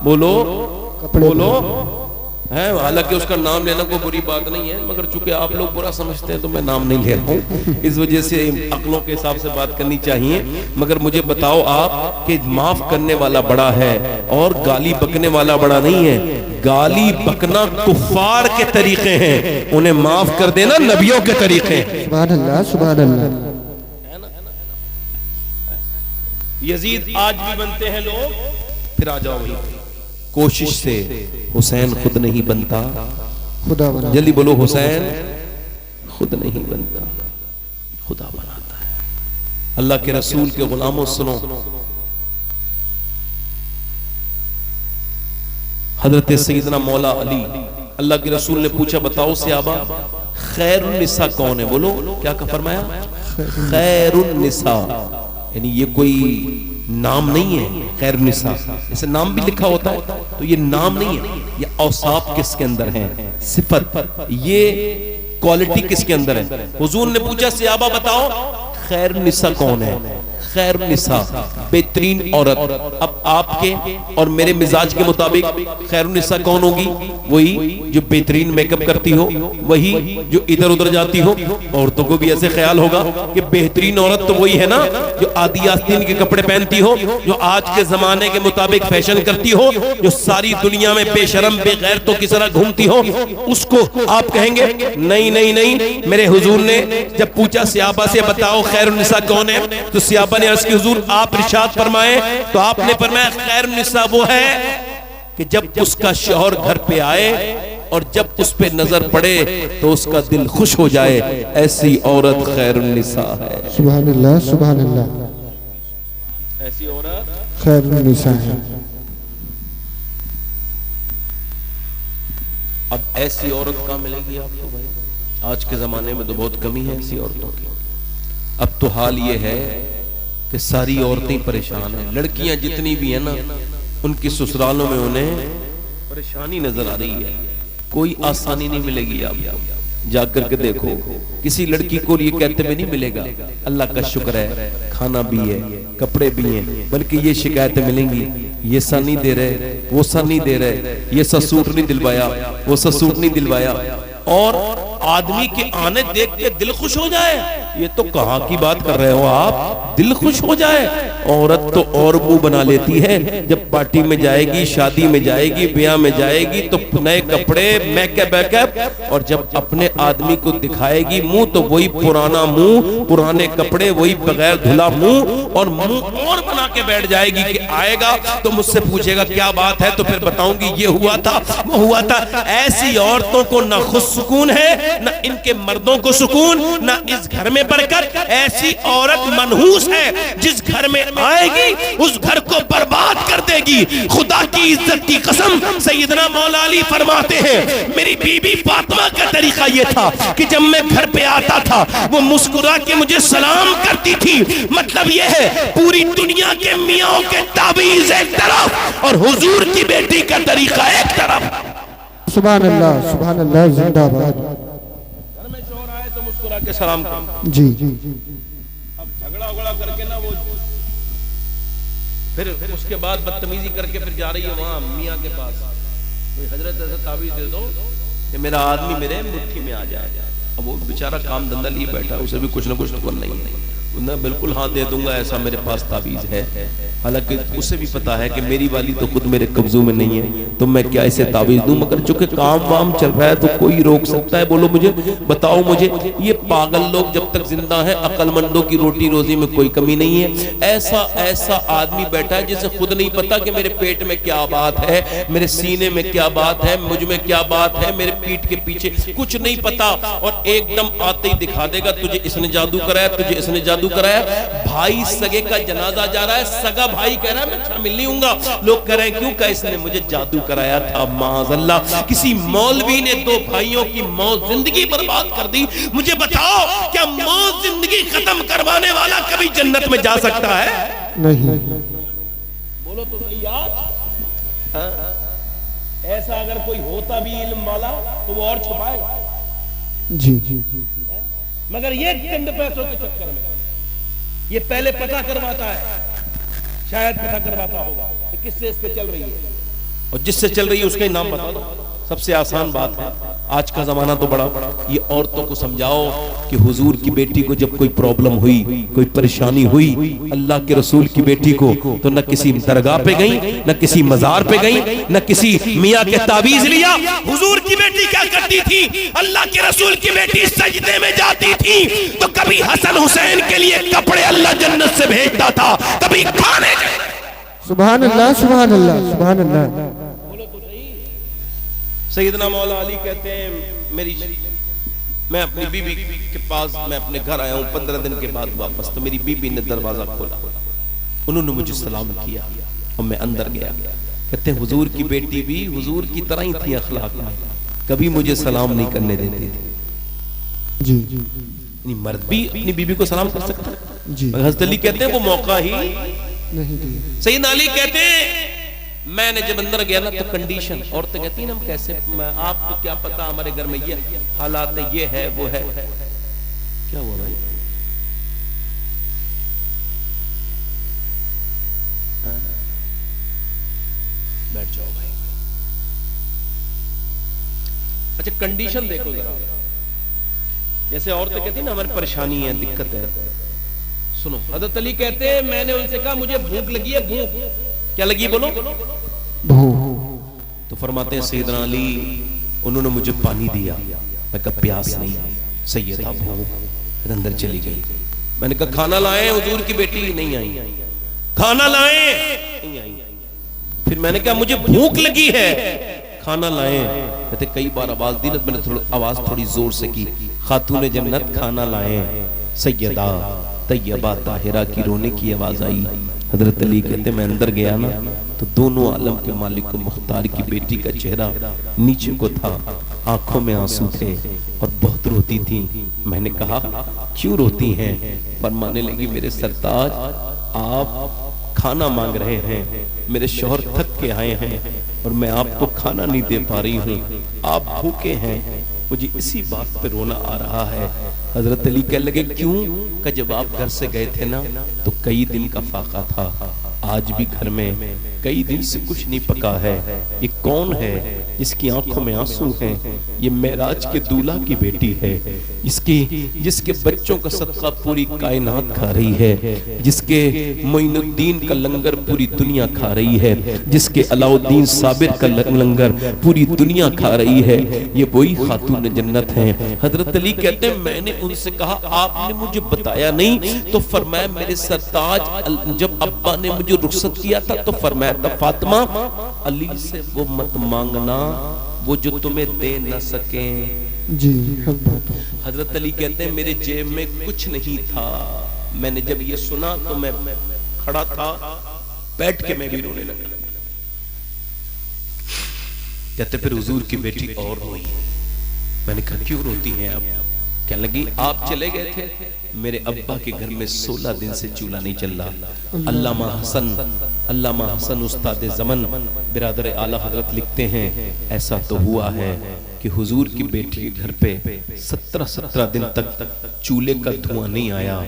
بولو بولو ہے. حالانکہ اس کا نام لینا کوئی بری بات نہیں ہے, مگر چونکہ آپ لوگ برا سمجھتے ہیں تو میں نام نہیں لے رہا ہوں, اس وجہ سے عقلوں کے حساب سے بات کرنی چاہیے. مگر مجھے بتاؤ آپ کہ معاف کرنے والا بڑا ہے اور گالی بکنے والا بڑا نہیں ہے. گالی بکنا کفار کے طریقے ہیں, انہیں معاف کر دینا نبیوں کے طریقے ہیں. سبحان اللہ سبحان اللہ. یزید آج بھی بنتے ہیں لوگ، پھر آ جاؤ وہیں کوشش سے حسین خود نہیں بنتا، خدا بنا، جلدی بولو حسین خود نہیں بنتا، خدا بناتا ہے۔ اللہ کے رسول کے غلاموں سنو، حضرت سیدنا مولا علی، اللہ کے رسول نے پوچھا بتاؤ صحابہ خیر النساء کون ہے؟ بولو کیا فرمایا؟ خیر النساء، یعنی یہ کوئی نام نہیں ہے خیر النساء، اسے نام بھی لکھا ہوتا ہے تو یہ نام نہیں ہے، یہ اوصاف کس کے اندر ہیں، صفت، یہ کوالٹی کس کے اندر ہے؟ حضور نے پوچھا صحابہ بتاؤ خیر النساء کون ہے؟ خیر النساء بہترین عورت۔ اب آپ کے اور میرے مزاج کے مطابق خیر النساء کون ہوگی؟ وہی جو بہترین میک اپ کرتی ہو، وہی جو ادھر ادھر جاتی ہو۔ عورتوں کو بھی ایسے خیال ہوگا کہ بہترین عورت تو وہی ہے نا جو آدھی آستین کے کپڑے پہنتی ہو، جو آج کے زمانے کے مطابق فیشن کرتی ہو، جو ساری دنیا میں بے شرم بے غیرتوں کی طرح گھومتی ہو، اس کو آپ کہیں گے نہیں نہیں نہیں۔ میرے حضور نے جب پوچھا صحابہ سے بتاؤ خیر النساء کون ہے، تو صحابہ نے عرض کی حضور آپ ارشاد فرمائیں، تو آپ نے فرمایا خیر النساء وہ ہے کہ جب اس کا شوہر گھر پہ آئے اور جب اس پہ نظر پڑے تو اس کا دل خوش ہو جائے، ایسی عورت خیر النساء ہے۔ سبحان اللہ سبحان اللہ، ایسی عورت خیر النساء ہے۔ اب ایسی عورت کہاں ملے گی آپ کو بھائی؟ آج کے زمانے میں تو بہت کمی ہے ایسی عورتوں کی۔ اب تو حال یہ ہے کہ ساری عورتیں پریشان ہیں، لڑکیاں جتنی بھی ہیں نا ان کی سسرالوں میں انہیں پریشانی نظر آ رہی ہے، کوئی آسانی نہیں ملے گی۔ آپ جا کر کے دیکھو کسی لڑکی کو یہ کہتے میں نہیں ملے گا اللہ کا شکر ہے کھانا بھی ہے کپڑے بھی ہیں، بلکہ یہ شکایتیں ملیں گی یہ سا نہیں دے رہے، وہ سا نہیں دے رہے، یہ سا سوٹ نہیں دلوایا، وہ سا سوٹ نہیں دلوایا۔ اور آدمی کے آنے دیکھ کے دل خوش ہو جائے، یہ تو کہاں کی بات کر رہے ہو آپ، دل خوش ہو جائے۔ عورت تو اور منہ بنا لیتی ہے جب پارٹی میں جائے گی، شادی میں جائے گی، بیاہ میں جائے گی تو نئے کپڑے، میک اپ، اور جب اپنے آدمی کو دکھائے گی منہ تو وہی پرانا منہ، پرانے کپڑے، وہی بغیر دھلا منہ، اور منہ اور بنا کے بیٹھ جائے گی کہ آئے گا تو مجھ سے پوچھے گا کیا بات ہے، تو پھر بتاؤں گی یہ ہوا تھا وہ ہوا تھا۔ ایسی عورتوں کو نہ خود سکون ہے، نہ ان کے مردوں کو سکون، نہ اس گھر میں برکت۔ ایسی عورت منحوس ہے، جس گھر میں آئے گی اس گھر کو برباد کر دے گی۔ خدا کی عزت کی قسم سیدنا مولا علی فرماتے ہیں میری بی بی فاطمہ کا طریقہ یہ تھا کہ جب میں گھر پہ آتا تھا وہ مسکرا کے مجھے سلام کرتی تھی۔ مطلب یہ ہے پوری دنیا کے میاں کے تعویذ ایک طرف اور حضور کی بیٹی کا طریقہ ایک طرف۔ سبحان اللہ زندہ باد۔ گھر میں شوہر آئے تو مسکرا کے سلام کرو۔ جی اب جھگڑا کر کے نا وہ پھر اس کے بعد بدتمیزی کر کے پھر جا رہی ہے وہاں میاں کے پاس، حضرت ایسا تعویذ دے دو کہ میرا آدمی میرے مٹھی میں آ جائے۔ اب وہ بیچارہ کام دھندہ لیے بیٹھا، اسے بھی کچھ نہ کچھ ٹکر نہیں ہے، انہیں بالکل ہاں دے دوں گا ایسا میرے پاس تعویذ ہے، حالانکہ اسے بھی پتا ہے کہ میری والی تو خود میرے قبضوں میں نہیں ہے تو میں کیا اسے تعویذ دوں، مگر چونکہ کام وام چل رہا ہے تو کوئی روک سکتا ہے؟ بولو مجھے، بتاؤ مجھے۔ یہ پاگل لوگ جب تک زندہ ہیں عقل مندوں کی روٹی روزی میں کوئی کمی نہیں ہے۔ ایسا آدمی بیٹھا ہے جسے خود نہیں پتا کہ میرے پیٹ میں کیا بات ہے، میرے سینے میں کیا بات ہے، مجھ میں کیا بات ہے، میرے پیٹ کے پیچھے کچھ نہیں پتا، اور ایک دم آتے ہی دکھا دے گا تجھے اس نے جادو کرایا، تجھے اس نے جادو کرایا۔ بھائی سگے کا جنازہ جا رہا ہے، سگا بھائی کہہ رہا ہے میں شامل نہیں ہوں گا، لوگ کہہ رہے ہیں کیوں؟ کہ اس نے مجھے جادو کرایا تھا۔ معاذ اللہ، کسی مولوی نے دو بھائیوں کی موت زندگی برباد کر دی۔ مجھے بتاؤ کیا موت زندگی ختم کروانے والا کبھی جنت میں جا سکتا ہے؟ نہیں۔ بولو تو صحیح یار، ایسا اگر کوئی ہوتا بھی علم والا تو وہ اور چھپائے گا، جی مگر یہ چند پیسوں کے چکر میں یہ پہلے پتہ کرواتا ہے، شاید پتہ کرواتا ہوگا کہ کس سے اس پہ چل رہی ہے، اور جس سے چل رہی ہے اس کا نام بتا دو، سب سے آسان بات ہے، آج کا زمانہ تو بڑا، یہ عورتوں کو سمجھاؤ کہ حضور کی بیٹی کو جب کوئی پرابلم ہوئی، کوئی پریشانی ہوئی، اللہ کے رسول کی بیٹی کو تو نہ کسی درگاہ پہ گئیں، نہ کسی مزار پہ گئیں، نہ کسی میاں کے تعویذ لیا۔ حضور کی بیٹی کیا کرتی تھی؟ اللہ کے رسول کی بیٹی سجدے میں جاتی تھی تو کبھی حسن حسین کے لیے کپڑے اللہ جنت سے بھیجتا تھا، کبھی کھانے سبحان اللہ سبحان اللہ سبحان اللہ۔ سیدنا مولا علی کہتے ہیں میں اپنی بی بی کے پاس میں اپنے گھر آیا ہوں 15 دن کے بعد واپس، تو میری بی بی نے دروازہ کھولا، انہوں نے مجھے سلام کیا اور میں اندر گیا۔ کہتے ہیں حضور کی بیٹی بھی حضور کی طرح ہی تھی اخلاق میں، کبھی مجھے سلام نہیں کرنے دیتی تھی۔ جی یعنی مرد بھی اپنی بیوی کو سلام کر سکتا ہے جی، حضرت علی کہتے ہیں وہ موقع ہی نہیں دیا۔ سیدنا علی کہتے ہیں میں نے جب اندر گیا نا تو کنڈیشن، عورتیں کہتی ہیں ہم کیسے، آپ کو کیا پتا ہمارے گھر میں یہ حالات ہے، یہ ہے وہ ہے۔ کیا ہوا بھائی؟ بیٹھ جاؤ بھائی۔ اچھا کنڈیشن دیکھو ذرا، جیسے عورتیں کہتی ہیں نا ہماری پریشانی ہے، دقت ہے۔ سنو حضرت علی کہتے ہیں میں نے ان سے کہا مجھے بھوک لگی ہے، بھوک کیا لگی بولو؟ تو فرماتے ہیں سیدنا علی انہوں نے مجھے پانی دیا، میں کہا پیاس نہیں سیدہ بھوک، اندر چلی گئی۔ میں نے کہا کھانا لائیں؟ حضور کی بیٹی نہیں آئی۔ کھانا لائیں؟ نہیں آئی۔ پھر میں نے کہا مجھے بھوک لگی ہے، کھانا لائیں؟ کہتے کئی بار آواز دی نا، میں نے آواز تھوڑی زور سے کی، خاتون جنت کھانا لائیں؟ سیدہ طیبہ طاہرہ کی رونے کی آواز آئی۔ حضرت علی کہتے میں اندر گیا نا تو دونوں عالم کے مالک و مختار کی بیٹی کا چہرہ نیچے کو تھا، آنکھوں میں آنسو تھے اور بہت روتی تھی۔ میں نے کہا کیوں روتی ہیں؟ فرمانے لگی میرے سرتاج آپ کھانا مانگ رہے ہیں، میرے شوہر تھک کے آئے ہیں اور میں آپ کو کھانا نہیں دے پا رہی ہوں، آپ بھوکے ہیں، مجھے اسی بات پہ رونا آ رہا ہے۔ حضرت علی کہنے لگے کیوں؟ کہ جب آپ گھر سے گئے تھے نا تو کئی دن کا فاقہ تھا، آج بھی گھر میں کئی دن سے کچھ نہیں پکا ہے۔ یہ کون ہے جس کی آنکھوں میں آنسو ہیں؟ یہ معراج کے دولہا کی بیٹی ہے، جس کے بچوں کا صدقہ پوری کائنات کھا رہی ہے، جس کے معین الدین کا لنگر پوری دنیا کھا رہی ہے، جس کے علاء الدین صابر کا لنگر پوری دنیا کھا رہی ہے، یہ وہی خاتون جنت ہیں۔ حضرت علی کہتے ہیں میں نے ان سے کہا آپ نے مجھے بتایا نہیں؟ تو فرمایا میرے سرتاج جب ابا نے مجھے رخصت کیا تھا تو فرمایا تھا فاطمہ علی سے وہ مت مانگنا وہ جو تمہیں دے نہ سکیں۔ جی حضرت علی کہتے ہیں میرے جیب میں کچھ نہیں تھا، میں نے جب یہ سنا تو میں کھڑا تھا، بیٹھ کے میں بھی رونے لگا۔ کہتے پھر حضور کی بیٹی اور روئی، میں نے کہا کیوں روتی ہیں آپ؟ کہنے لگی آپ چلے گئے تھے، میرے ابا کے گھر میں 16 دن سے چولہا نہیں چل رہا۔ علامہ حسن استاد زمن برادر اعلیٰ حضرت لکھتے ہیں ایسا تو ہوا ہے کہ حضور کی بیٹی کے گھر پہ 17 دن تک چولہے کا دھواں نہیں آیا،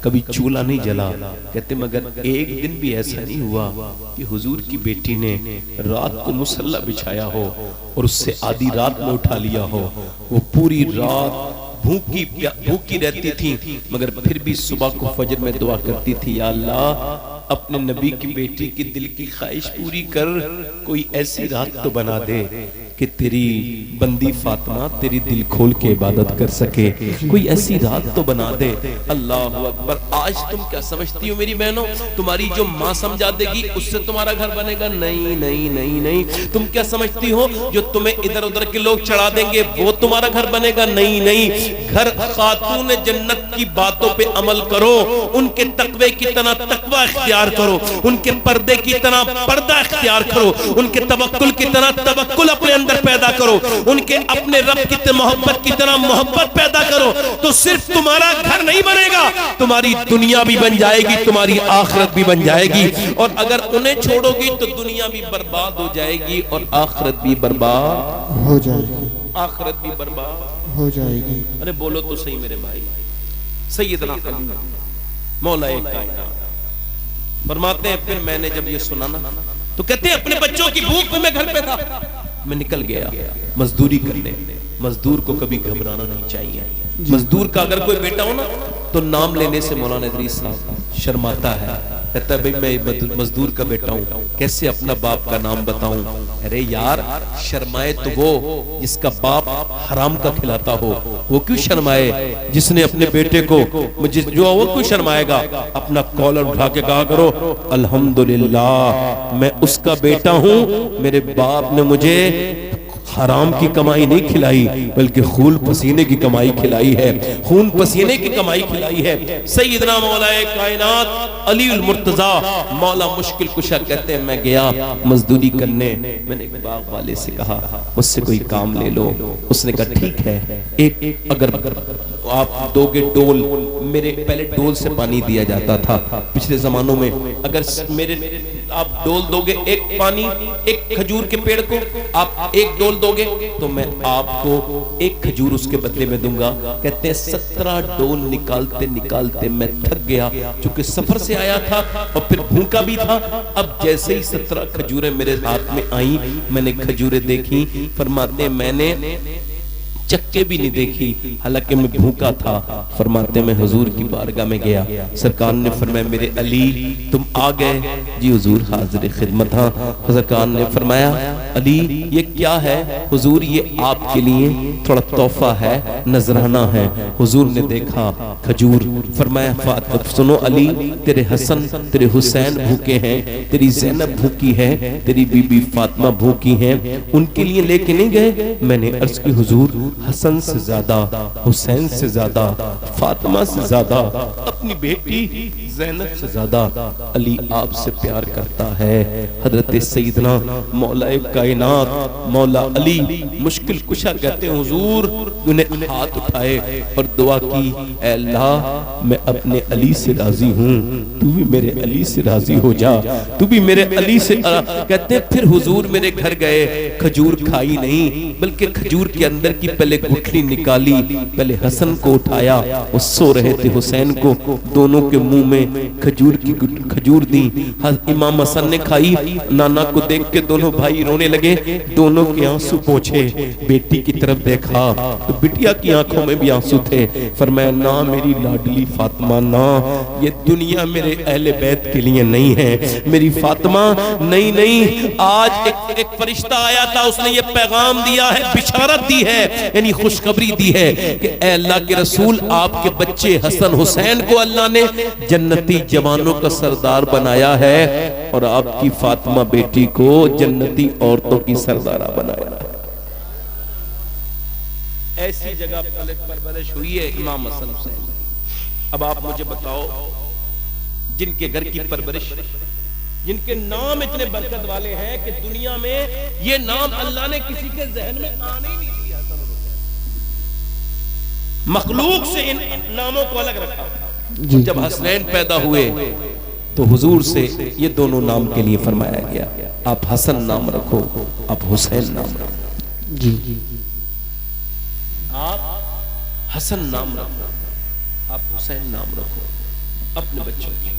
کبھی چولہا نہیں جلا۔ کہتے مگر ایک دن بھی ایسا نہیں ہوا کہ حضور کی بیٹی نے رات کو مصلی بچھایا ہو اور اس سے آدھی رات میں اٹھا لیا ہو۔ وہ پوری رات بھوکی رہتی تھی مگر پھر بھی صبح کو فجر میں دعا کرتی تھی یا اللہ اپنے نبی کی بیٹی کی دل کی خواہش پوری کر، کوئی ایسی رات تو بنا دے کہ تیری بندی فاطمہ تیری دل کھول کے عبادت کر سکے، کوئی ایسی رات تو بنا دے۔ اللہ اکبر۔ آج تم کیا سمجھتی ہو میری بہنوں؟ تمہاری جو ماں سمجھا دے گی اس سے تمہارا گھر بنے گا؟ نہیں نہیں نہیں نہیں۔ تم کیا سمجھتی ہو جو تمہیں ادھر ادھر کے لوگ چڑھا دیں گے وہ تمہارا گھر بنے گا؟ نہیں نہیں۔ گھر خاتون جنت کی باتوں پہ عمل کرو، ان کے تقوی کی طرح تقوی اختیار کرو، ان کے پردے کی طرح پردہ اختیار کرو، ان کے توکل کی طرح توکل اپنے اندر پیدا کرو، ان کے اپنے رب کی محبت کی طرح محبت پیدا کرو، تو صرف تمہارا گھر نہیں بنے گا، تمہاری دنیا بھی بن جائے گی، تمہاری آخرت بھی بن جائے گی۔ اور اگر انہیں چھوڑو گی تو دنیا بھی برباد ہو جائے گی اور آخرت بھی برباد ہو جائے گی، آخرت بھی برباد ہو جائے گی۔ ارے بولو تو صحیح میرے بھائی۔ سیدنا علی مولا کائنات فرماتے ہیں پھر میں نے جب یہ سنا نا تو کہتے ہیں اپنے بچوں کی بھوک میں گھر پہ تھا، میں نکل گیا مزدوری کرنے. مزدور کو کبھی گھبرانا نہیں چاہیے. مزدور کا اگر کوئی بیٹا ہو نا تو نام لینے سے مولانا ادریس صاحب شرماتا ہے, کہتا ہے بھئی میں مزدور کا بیٹا ہوں, کیسے اپنا باپ کا نام بتاؤں. ارے یار شرمائے تو وہ جس کا باپ حرام کا کھلاتا ہو, وہ کیوں شرمائے جس نے اپنے بیٹے کو جو وہ کیوں شرمائے گا. اپنا کالر اٹھا کے کہا کرو الحمدللہ میں اس کا بیٹا ہوں, میرے باپ نے مجھے حرام کی کمائی نہیں کھلائی بلکہ خون پسینے کی کمائی کھلائی ہے, خون پسینے کی کمائی کھلائی ہے. سیدنا مولا کائنات علی المرتضی مولا مشکل کشا کہتے ہیں میں گیا مزدوری کرنے, میں نے ایک باغ والے سے کہا مجھ سے کوئی کام لے لو. اس نے کہا ٹھیک ہے, ایک اگر آپ دو گے ڈول, میرے پہلے ڈول سے پانی دیا جاتا تھا پچھلے زمانوں میں, اگر میرے آپ ڈول دو گے ایک پانی ایک کھجور کے پیڑ کو آپ ایک ڈول دو گے تو میں آپ کو ایک کھجور اس کے بدلے میں دوں گا. کہتے ہیں 17 ڈول نکالتے نکالتے میں تھک گیا چونکہ سفر سے آیا تھا اور پھر بھوکا بھی تھا. اب جیسے ہی 17 کھجوریں میرے ہاتھ میں آئیں میں نے کھجوریں دیکھی, فرماتے ہیں میں نے چکے بھی نہیں دیکھی حالانکہ میں بھوکا تھا. فرماتے میں حضور کی بارگاہ میں گیا, سرکار نے فرمایا میرے علی تم آ گئے. جی حضور حاضر خدمت ہاں. سرکار نے فرمایا علی یہ کیا ہے؟ حضور یہ آپ کے لیے تھوڑا تحفہ ہے, نذرانہ ہے. حضور نے دیکھا کھجور, فرمایا سنو علی تیرے حسن تیرے حسین بھوکے ہیں, تیری زینب بھوکی ہے, تیری بی بی فاطمہ بھوکی ہیں, ان کے لیے لے کے نہیں گئے؟ میں نے عرض کی حضور حسن سے زیادہ حسین سے زیادہ فاطمہ سے زیادہ اپنی بیٹی زینب سے زیادہ علی آپ سے پیار کرتا ہے. حضرت سیدنا مولا کائنات مولا علی مشکل کشا کہتے ہیں حضور انہیں ہاتھ اٹھائے اور دعا کی اے اللہ میں اپنے علی سے راضی ہوں, تو بھی میرے علی سے راضی ہو جا, تو بھی میرے علی سے. کہتے ہیں پھر حضور میرے گھر گئے, کھجور کھائی نہیں بلکہ کھجور کے اندر کی پہلے گٹھلی نکالی, پہلے حسن کو اٹھایا, وہ سو رہے تھے حسین کو, دونوں کے منہ میں کھجور کی کھجور دی. امام حسن نے کھائی, نانا کو دیکھ کے دونوں بھائی رونے لگے, دونوں کے آنسو پوچھے, بیٹی کی طرف دیکھا تو بٹیا کی آنکھوں میں بھی آنسو تھے. فرمایا نا میری لاڈلی فاطمہ نا, یہ دنیا میرے اہل بیت کے لیے نہیں ہے میری فاطمہ, نہیں نہیں آج ایک فرشتہ آیا تھا, اس نے یہ پیغام دیا ہے, بشارت دی ہے, یعنی خوشخبری دی ہے کہ اے اللہ کے رسول آپ کے بچے حسن حسین کو اللہ نے جنتی جوانوں کا سردار بنایا ہے اور آپ کی فاطمہ بیٹی کو جنتی عورتوں کی سردارہ بنایا ہے. ایسی جگہ پرورش ہوئی ہے امام حسن حسین. اب آپ مجھے بتاؤ جن کے گھر کی پرورش, جن کے نام اتنے برکت والے ہیں کہ دنیا میں یہ نام اللہ نے کسی کے ذہن میں آنے ہی نہیں دیا, مخلوق سے ان ناموں کو الگ رکھا. جب حسنین پیدا ہوئے تو حضور سے یہ دونوں نام کے لیے فرمایا گیا آپ حسن نام رکھو, آپ حسین نام رکھو. جی آپ حسن نام رکھو, آپ حسین نام رکھو اپنے بچوں کے.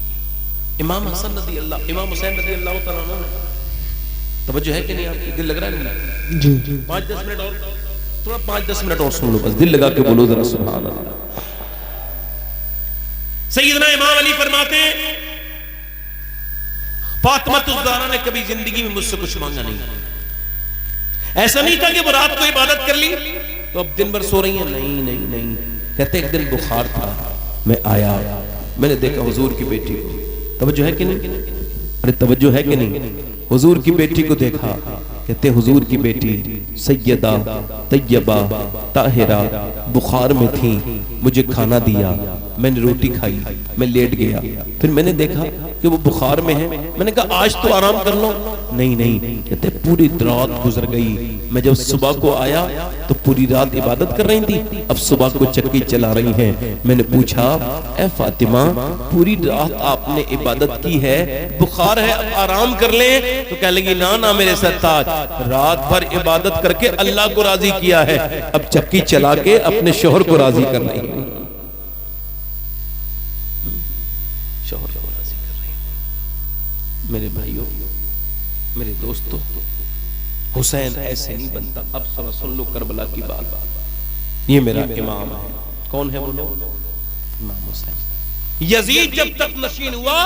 امام حسن رضی اللہ, امام حسین رضی اللہ تعالیٰ عنہ, توجہ ہے کہ نہیں آپ دل لگ رہا ہے نہیں؟ جی 5-10 منٹ اور, تھوڑا 5-10 منٹ اور سن لو, بس دل لگا کے بولو ذرا سبحان اللہ. سیدنا امام علی فرماتے ہیں فاطمہ الزہرا نے کبھی زندگی میں مجھ سے کچھ مانگا نہیں. ایسا نہیں تھا کہ وہ رات کو عبادت کر لی تو اب دن بھر سو رہی ہیں, نہیں نہیں نہیں. کہتے ایک دن بخار تھا, میں آیا, میں نے دیکھا حضور کی بیٹی کو, توجہ ہے کہ نہیں؟ ارے توجہ ہے کہ نہیں؟ حضور کی بیٹی کو دیکھا, کہتے حضور کی بیٹی سیدہ طیبہ طاہرہ بخار میں تھی, مجھے کھانا دیا, میں نے روٹی کھائی, میں لیٹ گیا, پھر میں نے دیکھا کہ وہ بخار میں ہے, میں نے کہا آج تو آرام کر لو, نہیں نہیں. کہتے پوری رات گزر گئی, میں جب صبح کو آیا تو پوری رات عبادت کر رہی تھی, اب صبح کو چکی چلا رہی ہیں. میں نے پوچھا اے فاطمہ پوری رات آپ نے عبادت کی ہے, بخار ہے, اب آرام کر لیں, تو کہہ لگی نا نا میرے سرتاج, رات بھر عبادت کر کے اللہ کو راضی کیا ہے, اب چکی چلا کے اپنے شوہر کو راضی کر رہی ہیں, شوہر کو راضی کر رہی ہیں. میرے بھائیوں میرے دوستوں حسین ایسے نہیں بنتا. اب ذرا سن لو کربلا کی بات. یہ میرا امام ہے. کون ہے وہ لوگ؟ امام حسین. یزید جب تک نشین ہوا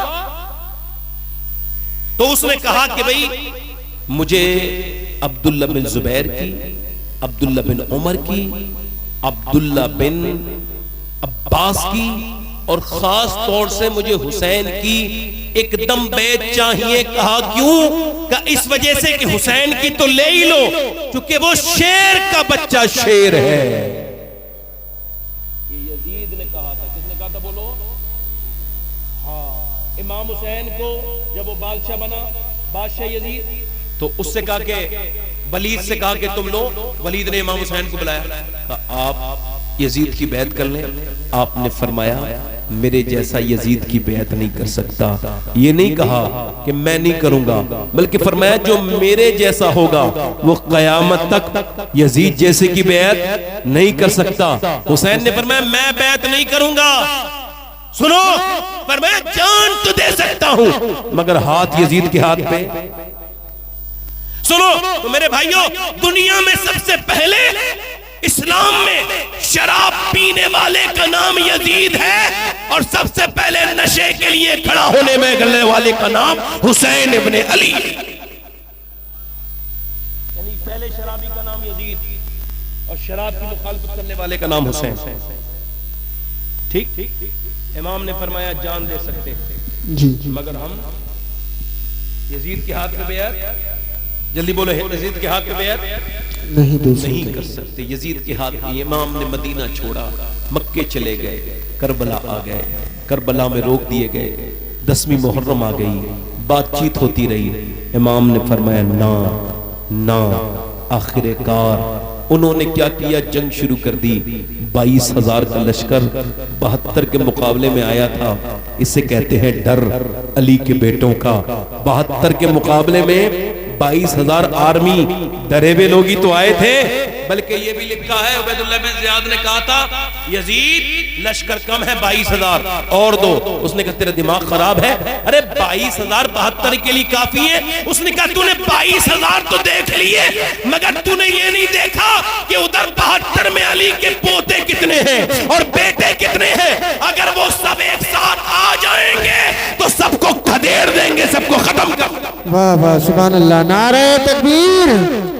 تو اس نے کہا کہ بھئی مجھے عبداللہ بن زبیر کی، عبداللہ بن عمر کی، عبداللہ بن عباس کی، اور خاص طور سے مجھے حسین کی ایک دم بیعت چاہیے. کہا کیوں؟ کہ اس وجہ سے کہ حسین کی تو لے ہی لو کیونکہ وہ شیر کا بچہ شیر ہے. یہ یزید نے کہا تھا. کس نے کہا تھا بولو؟ ہاں، امام حسین کو جب وہ بادشاہ بنا، بادشاہ یزید، تو اس سے کہا کہ ولید سے کہا کہ تم لو. ولید نے امام حسین کو بلایا، کہا آپ یزید کی بیعت کر لیں. آپ نے فرمایا میرے جیسا یزید کی بیعت نہیں کر سکتا. یہ نہیں کہا کہ میں نہیں کروں گا، بلکہ فرمایا جو میرے جیسا ہوگا وہ قیامت تک یزید جیسے کی بیعت نہیں کر سکتا. حسین نے فرمایا میں بیعت نہیں کروں گا. سنو، فرمایا جان تو دے سکتا ہوں مگر ہاتھ یزید کے ہاتھ پہ. سنو تو میرے بھائیوں، دنیا میں سب سے پہلے اسلام میں شراب پینے والے کا نام یزید ہے، اور سب سے پہلے نشے کے لیے کھڑا ہونے میں گلنے والے کا نام حسین ابن علی. یعنی پہلے شرابی کا نام یزید اور شراب کی مخالفت کرنے والے کا نام حسین. ٹھیک، امام نے فرمایا جان دے سکتے جی مگر ہم یزید کے ہاتھ میں بیعت، جلدی بولو، یزید کے ہاتھ میں بیعت نہیں کر سکتے. یزید کے ہاتھ میں. امام نے مدینہ چھوڑا، مکے چلے گئے، کربلا آ گئے، کربلا میں روک دیے گئے. 10ویں محرم آ گئی، بات چیت ہوتی رہی. امام نے فرمایا نا. آخر کار انہوں نے کیا کیا؟ جنگ شروع کر دی. 22,000 کا لشکر 72 کے مقابلے میں آیا تھا. اسے کہتے ہیں ڈر علی کے بیٹوں کا. 72 کے مقابلے میں 22,000 آرمی. ڈرے ہوئے لوگ ہی تو آئے تھے. بلکہ یہ بھی لکھا ہے عبید اللہ بن زیاد نے کہا تھا یزید لشکر کم ہے 22,000 اور دو. اس نے کہا تیرا دماغ خراب ہے؟ ارے 22,000 72 کے لیے کافی ہے. اس نے کہا تو نے 22,000 تو دیکھ لیے مگر تو نے یہ نہیں دیکھا کہ ادھر 72 میں علی کے پوتے کتنے ہیں اور بیٹے کتنے ہیں. اگر وہ سب ایک ساتھ آ جائیں گے تو سب کو کھدیر دیں گے، سب کو ختم کر. واہ واہ سبحان اللہ. نعرہ تکبیر،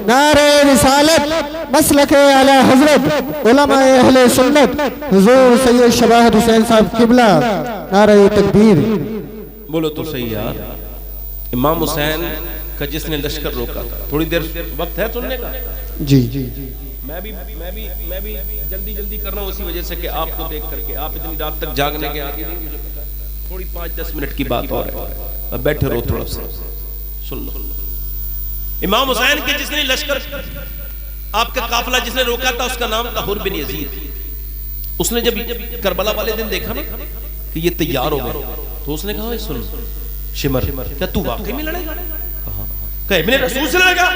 نعرہ رسالت، مسلک اعلی حضرت علماء اہل سنت حضور سید شباہت حسین صاحب قبلہ. نعرہ تکبیر. بولو تو صحیح یار. امام حسین کا جس نے لشکر روکا تھا. تھوڑی دیر وقت ہے سننے کا؟ جی میں بھی جلدی کر رہا ہوں اسی وجہ سے کہ آپ کو دیکھ کر کے آپ اتنی رات تک جاگنے کے آگے نہیں. مجھے پتا تھوڑی 5-10 منٹ کی بات اور ہے. بیٹھے رہو تھوڑا سا سن لو. امام حسین کے جس نے لشکر آپ کا قافلہ جس نے روکا تھا اس کا نام تھا حر بن یزید. اس نے جب کربلا والے دن دیکھا نا کہ یہ تیار ہو گئے تو اس نے کہا سن شمر کیا تو واقعی میں لڑے گا؟ کہا ابن رسول سے لڑے گا؟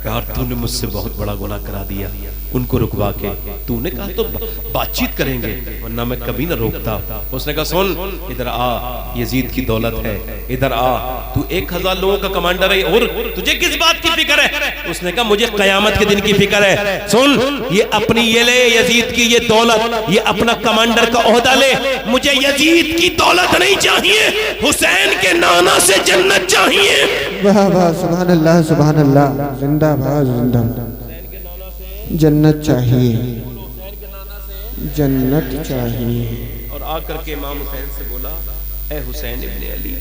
یار تو نے مجھ سے بہت بڑا گناہ کرا دیا. ان کو رکوا کے تو نے کہا تو بات چیت کریں گے ورنہ میں کبھی نہ روکتا. اس نے کہا سن ادھر آ، یزید کی دولت ہے، ادھر آ. تو 1,000 لوگوں کا کمانڈر ہے اور تجھے کس بات کی فکر ہے؟ اس نے کہا مجھے قیامت کے دن کی فکر ہے. سن یہ اپنی یہ لے یزید کی یہ دولت، یہ اپنا کمانڈر کا عہدہ لے. مجھے یزید کی دولت نہیں چاہیے، حسین کے نانا سے جنت چاہیے. واہ واہ سبحان اللہ سبحان اللہ. زندہ باد زندہ. جنت چاہیے، جنت چاہیے. اور آ کر کے امام حسین سے بولا اے حسین ابن علی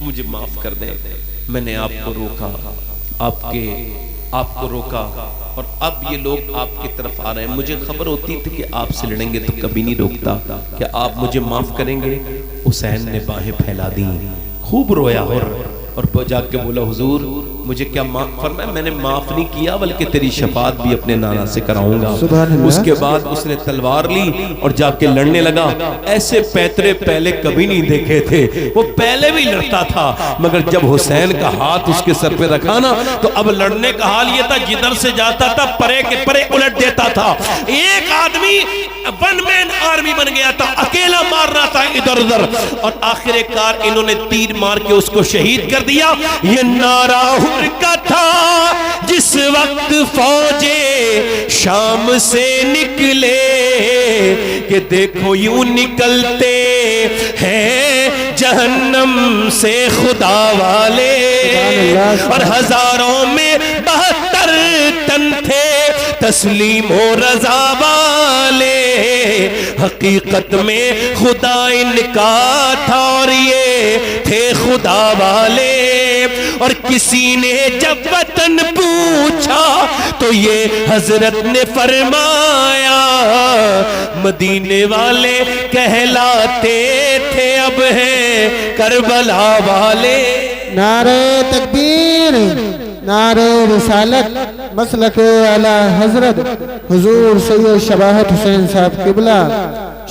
مجھے معاف کر دیں. میں نے آپ کو روکا، آپ کو روکا اور اب یہ لوگ آپ کی طرف آ رہے ہیں. مجھے خبر ہوتی تھی کہ آپ سے لڑیں گے تو کبھی نہیں روکتا. کہ آپ مجھے معاف کریں گے؟ حسین نے باہیں پھیلا دیں، خوب رویا اور جا کے بولا حضور مجھے کیا معاف فرمایا؟ میں نے معاف نہیں کیا بلکہ تیری شفاعت بھی اپنے نانا سے کراؤں گا. اس کے بعد اس نے تلوار لی اور جا کے لڑنے لگا. ایسے پیترے پہلے کبھی نہیں دیکھے تھے. وہ پہلے بھی لڑتا تھا مگر جب حسین کا ہاتھ اس کے سر پہ رکھا نا تو اب لڑنے کا حال یہ تھا جدھر سے جاتا تھا پرے کے پرے الٹ دیتا تھا. ایک آدمی ون مین آرمی بن گیا تھا، اکیلا مار رہا تھا ادھر ادھر. اور آخر کار انہوں نے تیر مار کے اس کو شہید کر دیا. یہ نعرہ لاہور کا تھا جس وقت فوجے شام سے نکلے کہ دیکھو یوں نکلتے ہیں جہنم سے خدا والے، اور ہزاروں میں 72 تن تھے تسلیم و رضا والے، حقیقت میں خدا ان کا تھا اور یہ تھے خدا والے۔ اور کسی نے جب وطن پوچھا تو یہ حضرت نے فرمایا مدینے والے کہلاتے تھے اب ہیں کربلا والے۔ نعرہ تکبیر، نعرہ رسالت، مسلک اعلی حضرت حضور سید شباہت حسین صاحب قبلہ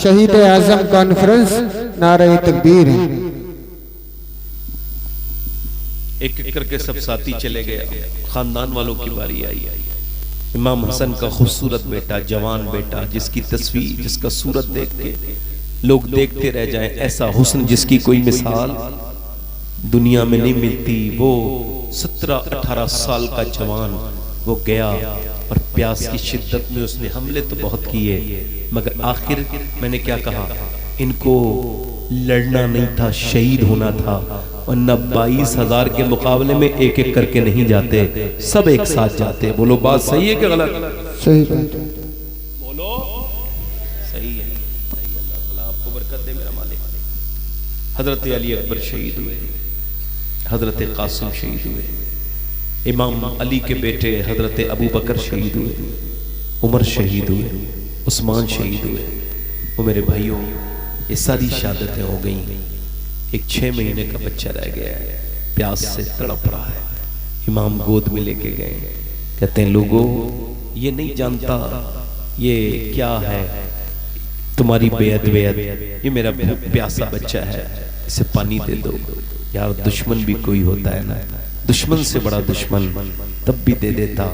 شہید اعظم کانفرنس، نعرہ تکبیر۔ ایک ایک کر کے سب ساتھی چلے گئے، خاندان والوں کی باری آئی۔ امام حسن کا خوبصورت بیٹا، جوان بیٹا، جس کی تصویر، جس کا صورت دیکھ کے لوگ دیکھتے رہ جائیں، ایسا حسن جس کی کوئی مثال دنیا میں نہیں ملتی۔ وہ 17-18 سال کا جوان وہ گیا اور پیاس کی شدت میں اس نے حملے تو بہت کیے، مگر آخر میں نے کیا کہا، ان کو لڑنا نہیں تھا، شہید ہونا تھا، ورنہ 22,000 کے مقابلے میں ایک ایک کر کے نہیں جاتے، سب ایک ساتھ جاتے۔ بولو بات صحیح ہے کہ غلط؟ صحیح بات، بولو صحیح ہے۔ اللہ آپ کو برکت دے میرا مالک۔ حضرت علی اکبر شہید ہوئے، حضرت قاسم شہید ہوئے، امام علی کے بیٹے حضرت ابو بکر شہید ہوئے، عمر شہید ہوئے، عثمان شہید ہوئے۔ وہ میرے بھائیوں، یہ ساری شہادتیں ہو گئیں، ایک 6 مہینے کا بچہ رہ گیا ہے، پیاس سے تڑپ رہا ہے۔ امام گود میں لے کے گئے، کہتے ہیں لوگوں یہ نہیں جانتا یہ کیا ہے، تمہاری بیعت یہ میرا پیاسا بچہ ہے، اسے پانی دے دو۔ یار دشمن بھی کوئی ہوتا ہے نا، دشمن سے بڑا دشمن تب بھی دے دیتا،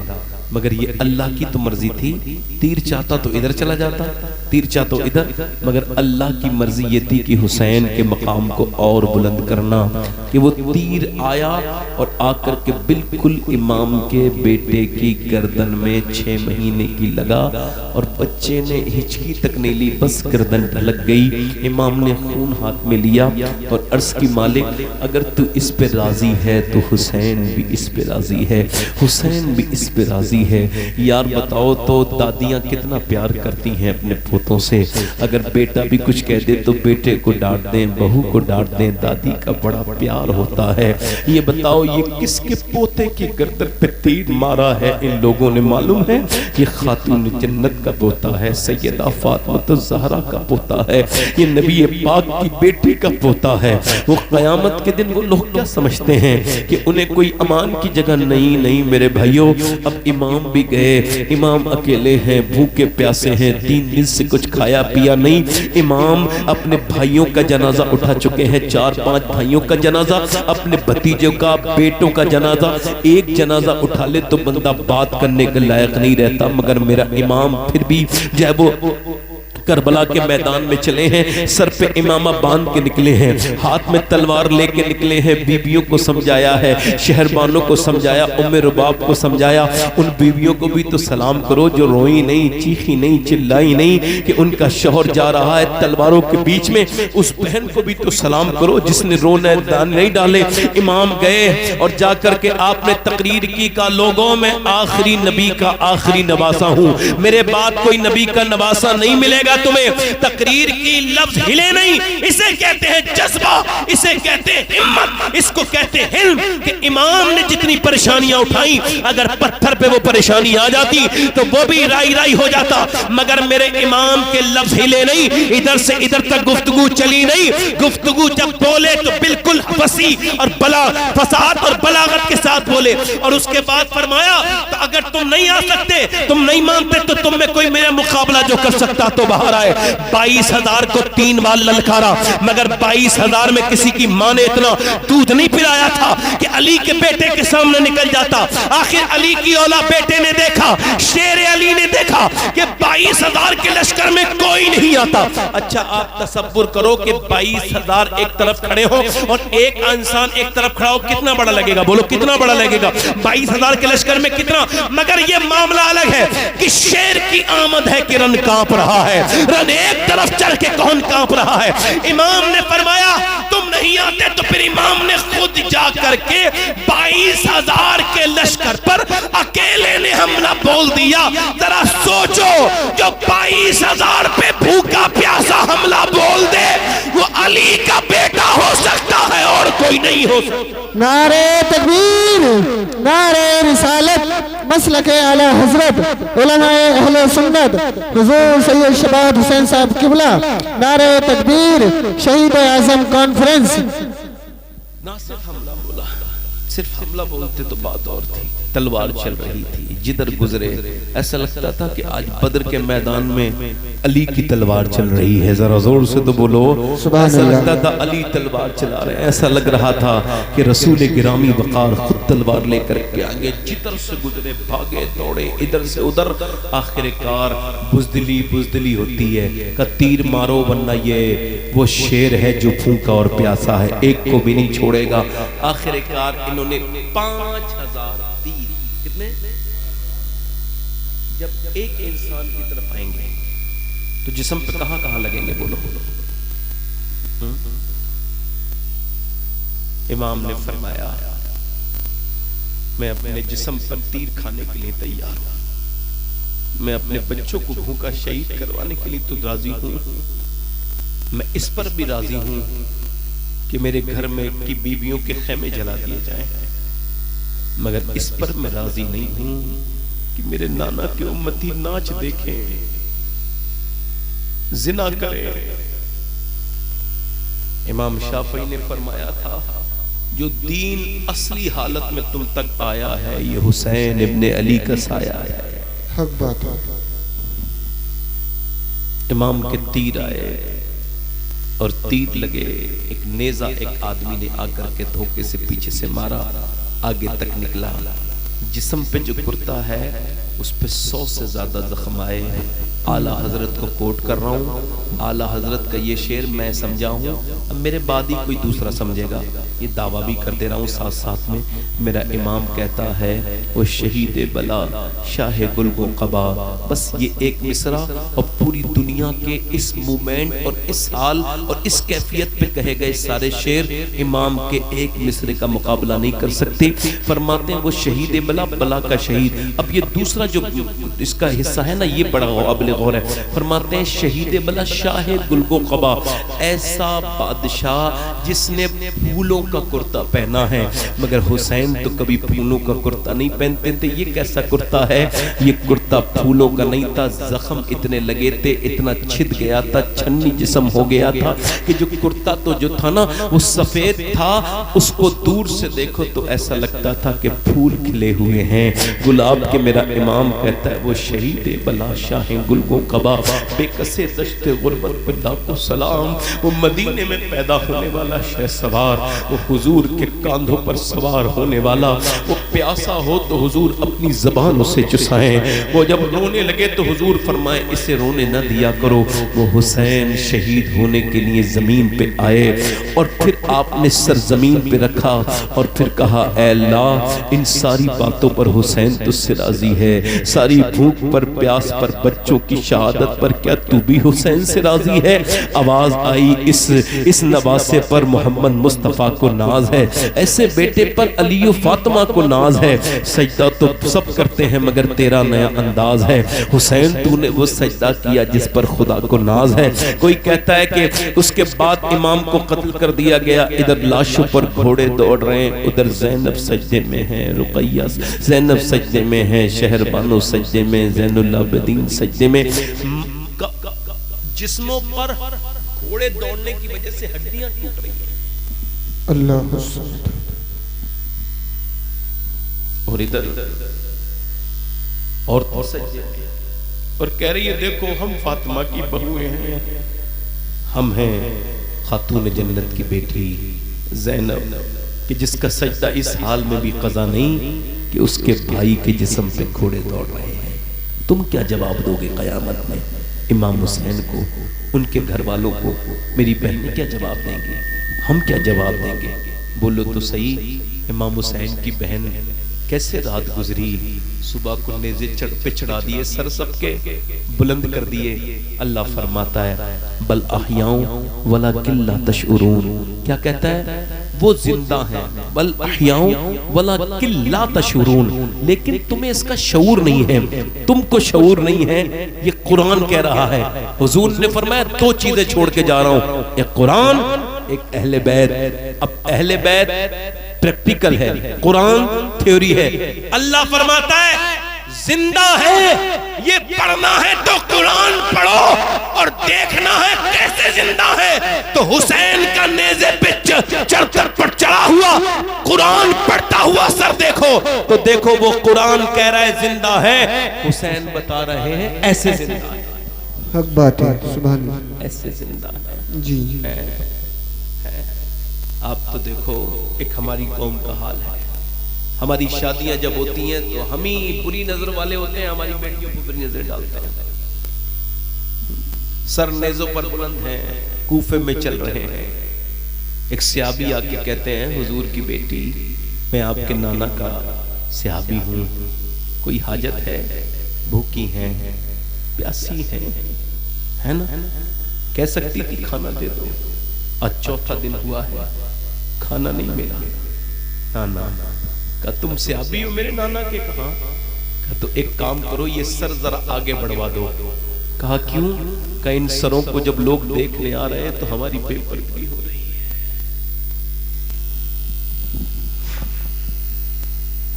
مگر یہ اللہ کی تو مرضی تھی، تیر چاہتا تو ادھر چلا جاتا، تیر چاہتا ادھر، مگر اللہ کی مرضی یہ تھی کہ حسین کے مقام کو اور بلند کرنا، کہ وہ تیر آیا اور آ کر کے بالکل امام کے بیٹے کی گردن میں 6 مہینے کی لگا، اور بچے نے ہچکی تک نہیں لی، بس گردن ڈھلک گئی۔ امام نے خون ہاتھ میں لیا اور عرض کی مالک اگر تو اس پہ راضی ہے تو حسین بھی اس پہ راضی ہے، حسین بھی اس پہ راضی ہے۔ یار بتاؤ تو دادیاں کتنا پیار کرتی ہیں اپنے پوتوں سے، اگر بیٹا بھی کچھ کہہ دے تو بیٹے کو ڈانٹ دیں، بہو کو ڈانٹ دیں، دادی کا بڑا پیار ہوتا ہے۔ یہ بتاؤ یہ کس کے پوتے کی گردن پہ تیر مارا ہے ان لوگوں نے؟ معلوم ہے یہ خاتون جنت کا پوتا ہے، سیدہ فاطمہ الزہرا کا پوتا ہے، یہ نبی پاک کی بیٹی کا پوتا ہے۔ وہ قیامت کے دن وہ لوگ کیا سمجھتے ہیں کہ انہیں کوئی امان کی جگہ نہیں میرے بھائیوں، اب امام بھی گئے، امام اکیلے ہیں، بھوکے پیاسے ہیں، 3 دن سے کچھ کھایا پیا نہیں۔ امام اپنے بھائیوں کا جنازہ اٹھا چکے ہیں، 4-5 بھائیوں کا جنازہ، اپنے بھتیجوں کا، بیٹوں کا جنازہ۔ ایک جنازہ اٹھا لے تو بندہ بات کرنے کے لائق نہیں رہتا، مگر میرا امام پھر بھی جب وہ کربلا کے میدان میں چلے ہیں، سر پہ امامہ باندھ کے نکلے ہیں، ہاتھ میں تلوار لے کے نکلے ہیں، بیویوں کو سمجھایا ہے، شہربانوں کو سمجھایا، ام رباب کو سمجھایا، ان بیویوں کو بھی تو سلام کرو جو روئی نہیں، چیخی نہیں، چلائی نہیں کہ ان کا شوہر جا رہا ہے تلواروں کے بیچ میں، اس بہن کو بھی تو سلام کرو جس نے رونے دان نہیں ڈالے۔ امام گئے اور جا کر کے آپ نے تقریر کی، کا لوگوں میں آخری نبی کا آخری نواسا ہوں، میرے بعد کوئی نبی کا نواسا نہیں ملے گا تمہیں۔ تقریر کی لفظ ہلے نہیں، اسے کہتے ہیں جذبہ، اسے کہتے ہیں ہمت، اس کو کہتے ہیں حلم، کہ امام نے جتنی پریشانیاں اٹھائیں، اگر پتھر پہ وہ پریشانی آ جاتی تو وہ بھی رائی ہو جاتا، مگر میرے امام کے لفظ ہلے نہیں، ادھر سے ادھر تک گفتگو چلی نہیں، گفتگو جب بولے تو بالکل فصیح اور فصاحت اور بلاغت کے ساتھ بولے، اور اس کے بعد فرمایا تو اگر تم نہیں آ سکتے، تم نہیں مانتے تو تم میں کوئی میرا مقابلہ جو کر سکتا تو باہر آئے۔ 22,000 کو 3 بار للکارا، مگر 22,000 میں کسی کی ماں نے اتنا دودھ نہیں پلایا تھا کہ علی کے بیٹے کے سامنے نکل جاتا۔ آخر علی کی اولا بیٹے نے دیکھا، شیر علی نے دیکھا کہ 22,000 کے لشکر میں کوئی نہیں آتا۔ اچھا آپ تصور کرو کہ 22,000 ایک طرف کھڑے ہو اور ایک انسان ایک طرف کھڑا ہو، کتنا بڑا لگے گا؟ بولو کتنا بڑا لگے گا؟ 22,000 کے لشکر میں کتنا؟ مگر یہ معاملہ الگ ہے کہ شیر کی آمد ہے کہ رن کانپ رہا ہے، رن ایک طرف چڑھ کے کون کانپ رہا ہے؟ امام نے فرمایا تم نہیں آتے تو پھر امام نے خود جا کر کے 22,000 کے لشکر پر اکیلے نے حملہ بول دیا۔ ذرا سوچو جو 22,000 پہ بھوکا پیاسا حملہ بول دے وہ علی کا بیٹا ہو سکتا ہے اور کوئی نہیں ہو سکتا۔ نعرہ تکبیر، نعرہ رسالت، مسلک اعلی حضرت علماء اہل سنت حضور سید شباب حسین صاحب قبلہ، نعرہ تکبیر، شہید اعظم کانفرنس۔ نہ صرف حملہ بولا، صرف حملہ بولتے تو بات اور تھی، تلوار چل رہی تھی، جدھر گزرے ایسا لگتا تھا کہ آج بدر کے میدان میں علی کی تلوار چل رہی ہے۔ ذرا زور سے تو بولو ایسا لگتا تھا علی تلوار چلا رہے ہیں، ایسا لگ رہا تھا کہ رسول گرامی وقار خود تلوار لے کر کے آگے جدھر سے گزرے بھاگے دوڑے ادھر سے ادھر۔ آخر کار بزدلی ہوتی ہے کہ تیر مارو ورنہ یہ وہ شیر ہے جو پھونکا اور پیاسا ہے، ایک کو بھی نہیں چھوڑے گا۔ آخر کار انہوں نے 5,000 تیر، کتنے؟ جب ایک انسان کی طرف آئیں گے تو جسم پہ کہاں کہاں لگیں گے؟ بولو۔ امام نے فرمایا میں اپنے جسم پر تیر کھانے کے لیے تیار ہوں، میں اپنے بچوں کو بھوکا شہید کروانے کے لیے تو راضی ہوں، میں اس پر بھی راضی ہوں کہ میرے گھر میں کی بیویوں کے خیمے جلا دیے جائیں، مگر اس پر میں راضی نہیں ہوں کہ میرے نانا کے امتی ناچ دیکھیں، زنا کریں۔ امام شافعی نے فرمایا تھا جو دین اصلی حالت میں تم تک آیا ہے یہ حسین ابن علی کا سایہ ہے۔ حق بات ہے۔ امام کے تیر آئے اور تیر لگے، ایک نیزہ ایک آدمی نے آ کر کے دھوکے سے پیچھے سے مارا، آگے تک نکلا، جسم پہ جو کرتا ہے اس پہ 100 سے زیادہ زخم آئے۔ اعلیٰ حضرت کو کوٹ کر رہا ہوں، اعلیٰ حضرت کا یہ شعر میں سمجھا ہوں، اب میرے بعد ہی کوئی دوسرا سمجھے گا، یہ دعویٰ بھی کر دے رہا ہوں ساتھ ساتھ میں۔ میرا امام کہتا ہے وہ شہید بلا شاہ گل و قبا، بس یہ ایک مصرع اور پوری دنیا کے اس مومنٹ اور اس حال اور اس کیفیت پہ کہے گئے سارے شعر امام کے ایک مصرع کا مقابلہ نہیں کر سکتے۔ فرماتے ہیں وہ شہید بلا، بلا کا شہید۔ اب یہ دوسرا جو اس کا حصہ ہے نا یہ بڑا قابل غور ہے۔ فرماتے ہیں شہید بلا شاہ گل و قبا، ایسا بادشاہ جس نے پھولوں کا کرتا پہنا ہے، مگر حسین تو کبھی پھولوں کا کرتا نہیں پہنتے تھے۔ یہ کیسا کرتا ہے؟ یہ کرتا پھولوں کا نہیں تھا، زخم اتنے لگے تھے، اتنا چھد گیا تھا، چھنی جسم ہو گیا تھا کہ جو کرتا تو جو تھا نا وہ سفید تھا، اس کو دور سے دیکھو تو ایسا لگتا تھا کہ پھول کھلے ہوئے ہیں گلاب کے۔ میرا امام کہتا ہے وہ شہید بلا شاہ گل و قبا، بے کسے دشت غربت پر لاکھوں سلام، وہ مدینے میں پیدا ہونے والا شہ سوار، وہ حضور کے کاندھوں پر سوار ہونے والا، وہ پیاسا ہو تو حضور اپنی زبان اسے چسائیں، وہ جب رونے لگے تو حضور فرمائے اسے رونے نہ دیا کرو۔ وہ حسین شہید ہونے کے لیے زمین پہ آئے اور پھر آپ نے سر زمین پہ رکھا اور پھر کہا اے اللہ ان ساری باتوں پر حسین تجھ سے راضی ہے، ساری بھوک پر، پیاس پر، بچوں کی شہادت پر، کیا تو بھی حسین سے راضی ہے؟ آواز آئی اس نواسے پر محمد مصطفیٰ کو ناز ہے، ایسے بیٹے پر علی و فاطمہ کو ناز ہے، سجدہ تو سب کرتے ہیں مگر تیرا نیا انداز ہے، حسین تو نے وہ سجدہ کیا جس پر خدا کو ناز ہے۔ کوئی کہتا ہے کہ اس کے بعد امام کو قتل کر دیا گیا، ادھر لاشوں پر گھوڑے دوڑ رہے ہیں، ادھر زینب سجدے میں ہے، رقیہ زینب سجدے میں ہے، شہر بانو سجدے میں، زین العابدین سجدے میں، جسموں پر گھوڑے دوڑنے کی وجہ سے ہڈیاں ٹوٹ رہی ہیں۔ اللہ اور ادھر اور سجدے میں اور کہہ رہی ہے دیکھو ہم فاطمہ کی بہویں ہیں، ہم ہیں خاتون جنت کی بیٹی زینب، کہ جس کا سجدہ اس حال میں بھی قضا نہیں کہ اس کے بھائی کے جسم پہ گھوڑے دوڑ رہے ہیں۔ تم کیا جواب دو گے قیامت میں امام حسین کو، ان کے گھر والوں کو؟ میری بہنیں کیا جواب دیں گے؟ ہم کیا جواب دیں گے؟ بولو تو صحیح، امام حسین کی بہن کیسے رات گزری، صبح کو نیزے پہ چڑھا دیے، سر سب کے بلند کر دیے۔ اللہ فرماتا ہے بل احیاء ولکن لا تشعرون، کیا کہتا ہے؟ وہ زندہ ہیں، بل احیاء ولکن لا تشعرون، لیکن تمہیں اس کا شعور نہیں ہے، تم کو شعور نہیں ہے۔ یہ قرآن کہہ رہا ہے۔ حضور نے فرمایا دو چیزیں چھوڑ کے جا رہا ہوں، ایک قرآن، ایک اہل بیت۔ اب اہل بیت پریکٹیکل ہے، قرآن تھیوری ہے۔ اللہ فرماتا ہے زندہ ہے، یہ پڑھنا ہے تو قرآن پڑھو، اور دیکھنا ہے کیسے زندہ ہے تو حسین کا نیزے پہ چڑھتر پر چڑھا ہوا قرآن پڑھتا ہوا سر دیکھو تو دیکھو وہ قرآن کہہ رہا ہے زندہ ہے، حسین بتا رہے ہیں ایسے زندہ ہے۔ حق بات ہے، سبحان اللہ، ایسے زندہ ہے جی۔ آپ تو دیکھو ایک ہماری قوم کا حال ہے، ہماری شادیاں جب ہوتی ہیں تو ہم ہی بری نظر والے ہوتے ہیں، ہماری بیٹیوں کو بری نظر ڈالتے ہیں، سر نیزوں پر بلند ہیں، کوفے میں چل رہے ہیں۔ ایک صحابی آ کے کہتے ہیں حضور کی بیٹی میں آپ کے نانا کا صحابی ہوں، کوئی حاجت ہے؟ بھوکی ہیں، پیاسی ہیں، ہے نا؟ کہہ سکتی تھی کھانا دے دو، آج چوتھا دن ہوا ہے کھانا نہیں ملا۔ نانا کہا تم صحابی ہو میرے نانا کے؟ کہاں؟ کہا تو ایک کام کرو یہ سر ذرا آگے بڑھوا دو۔ کہا کیوں؟ کہ ان سروں کو جب لوگ دیکھنے آ رہے ہیں تو ہماری بے پردگی ہو رہی ہے۔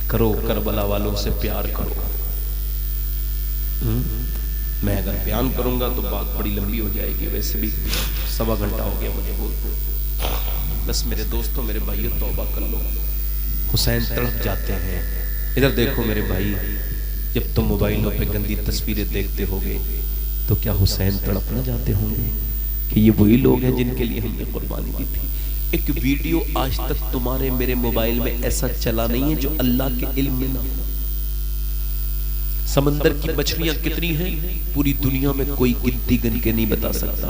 کرو کربلا والوں سے پیار کرو۔ میں اگر بیان کروں گا تو بات بڑی لمبی ہو جائے گی، ویسے بھی 1.25 گھنٹہ ہو گیا مجھے بولتے، بس میرے دوستوں میرے بھائیوں توبہ کر لو۔ حسین تڑپ جاتے ہیں۔ ادھر دیکھو میرے بھائی، جب تم موبائلوں پہ گندی تصویریں دیکھتے ہوگے تو کیا حسین تڑپ نہ جاتے ہوں گے کہ یہ وہی لوگ ہیں جن کے لیے ہم نے قربانی دی تھی؟ ایک ویڈیو آج تک تمہارے میرے موبائل میں ایسا چلا نہیں ہے جو اللہ کے علم میں نہ ہو۔ سمندر کی مچھلیاں کتنی ہیں پوری دنیا میں کوئی گنتی گن کے نہیں بتا سکتا،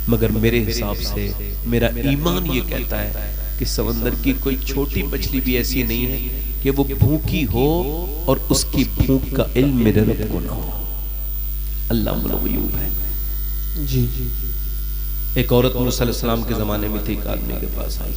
مگر میرے حساب سے میرا ایمان یہ کہتا ہے کہ سمندر کی کوئی چھوٹی مچھلی بھی ایسی نہیں ہے کہ وہ بھوکی ہو اور اس کی بھوک کا علم میرے رب کو نہ ہو۔ اللہ ملغیوب ہے۔ جی ایک عورت موسیٰ علیہ السلام کے زمانے میں تھی، ایک آدمی کے پاس آئی،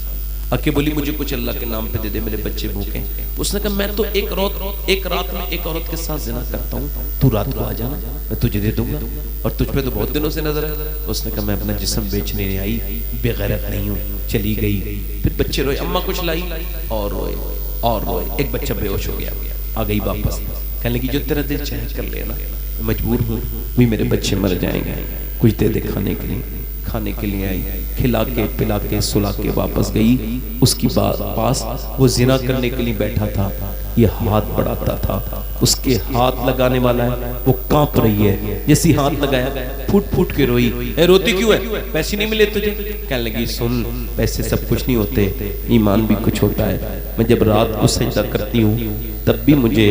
آکے بولی مجھے کچھ اللہ کے نام پہ دے دے، میرے بچے بھوکے ہیں۔ اس نے کہا میں تو ایک رات میں ایک عورت کے ساتھ زنا کرتا ہوں، تو رات کو آ جانا میں تجھے دے دوں گا، اور تجھ پہ تو بہت دنوں سے نظر ہے۔ اس نے کہا میں اپنا جسم بیچنے نہیں آئی، بے غیرت نہیں ہوں۔ چلی گئی، پھر بچے روئے، اماں کچھ لائی اور روئے اور روئے، ایک بچہ بے ہوش ہو گیا، آ گئی واپس، کہنے لگی جو تیرا دل چاہے کر لینا، مجبور ہوں بھی میرے بچے مر جائیں گے، کچھ دے دے کھانے کے لیے۔ کھانے کے لیے آئی، کھلا کے پلا کے سلا کے واپس گئی۔ اس کی پاس وہ زنا کرنے کے لیے بیٹھا تھا، یہ ہاتھ بڑھاتا تھا، اس کے ہاتھ لگانے والا ہے، وہ کانپ رہی ہے، جیسی ہاتھ لگایا پھوٹ پھوٹ کے روئی۔ اے روتی کیوں ہے؟ پیسے نہیں ملے تجھے؟ کہنے لگی سن، پیسے سب کچھ نہیں ہوتے، ایمان بھی کچھ ہوتا ہے۔ میں جب رات کو سجدہ کرتی ہوں تب بھی مجھے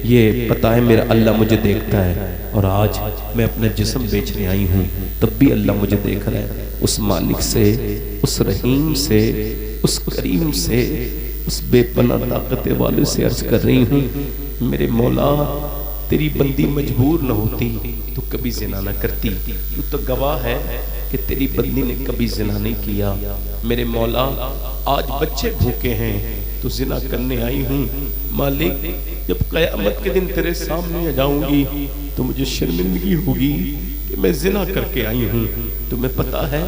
یہ پتا ہے میرا اللہ مجھے دیکھتا ہے، اور آج میں اپنا جسم بیچنے آئی ہوں تب بھی اللہ مجھے دیکھ رہا ہے۔ اس مالک سے، اس رحیم سے، اس کریم سے، اس بے پناہ طاقت والے سے عرض کر رہی ہوں میرے مولا، تیری بندی مجبور نہ ہوتی تو کبھی زنا نہ کرتی، تو تو گواہ ہے کہ تیری بندی نے کبھی زنا نہیں کیا۔ میرے مولا آج بچے بھوکے ہیں تو زنا کرنے آئی ہوں، مالک جب قیامت کے دن تیرے سامنے جاؤں گی تو مجھے شرمندگی ہوگی کہ میں زنا کر کے آئی ہوں۔ تمہیں پتا ہے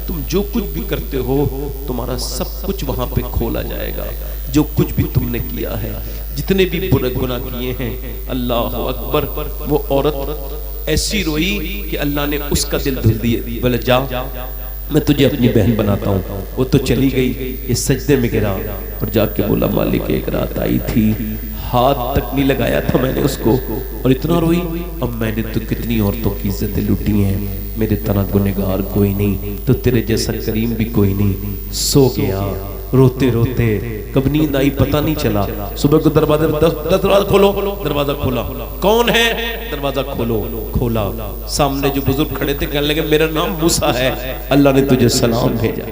تم جو کچھ بھی کرتے ہو تمہارا سب کچھ وہاں پہ کھولا جائے گا، جو کچھ بھی تم نے کیا ہے، جتنے بھی برے گناہ کیے ہیں۔ اللہ اکبر۔ وہ عورت ایسی روئی کہ اللہ نے اس کا دل دھل دیا، بولے جا میں تجھے اپنی بہن بناتا ہوں۔ وہ تو چلی گئی، یہ سجدے میں گرا اور جا کے بولا مالک ایک رات آئی تھی، ہاتھ تک نہیں لگایا تھا میں نے اس کو اور اتنا روئی. اب میں نے تو کتنی عورتوں کی عزتیں لوٹی ہیں, میرے طرح گنہگار کوئی نہیں, تو تیرے جیسا کریم بھی کوئی نہیں. سو گیا روتے روتے, کب نیند آئی پتہ نہیں چلا. صبح کو دروازہ کھولو, دروازہ کھولا, کون ہے؟ دروازہ کھولو, کھولا, سامنے جو بزرگ کھڑے تھے کہنے لگے میرا نام موسیٰ ہے, اللہ نے تجھے سلام بھیجا.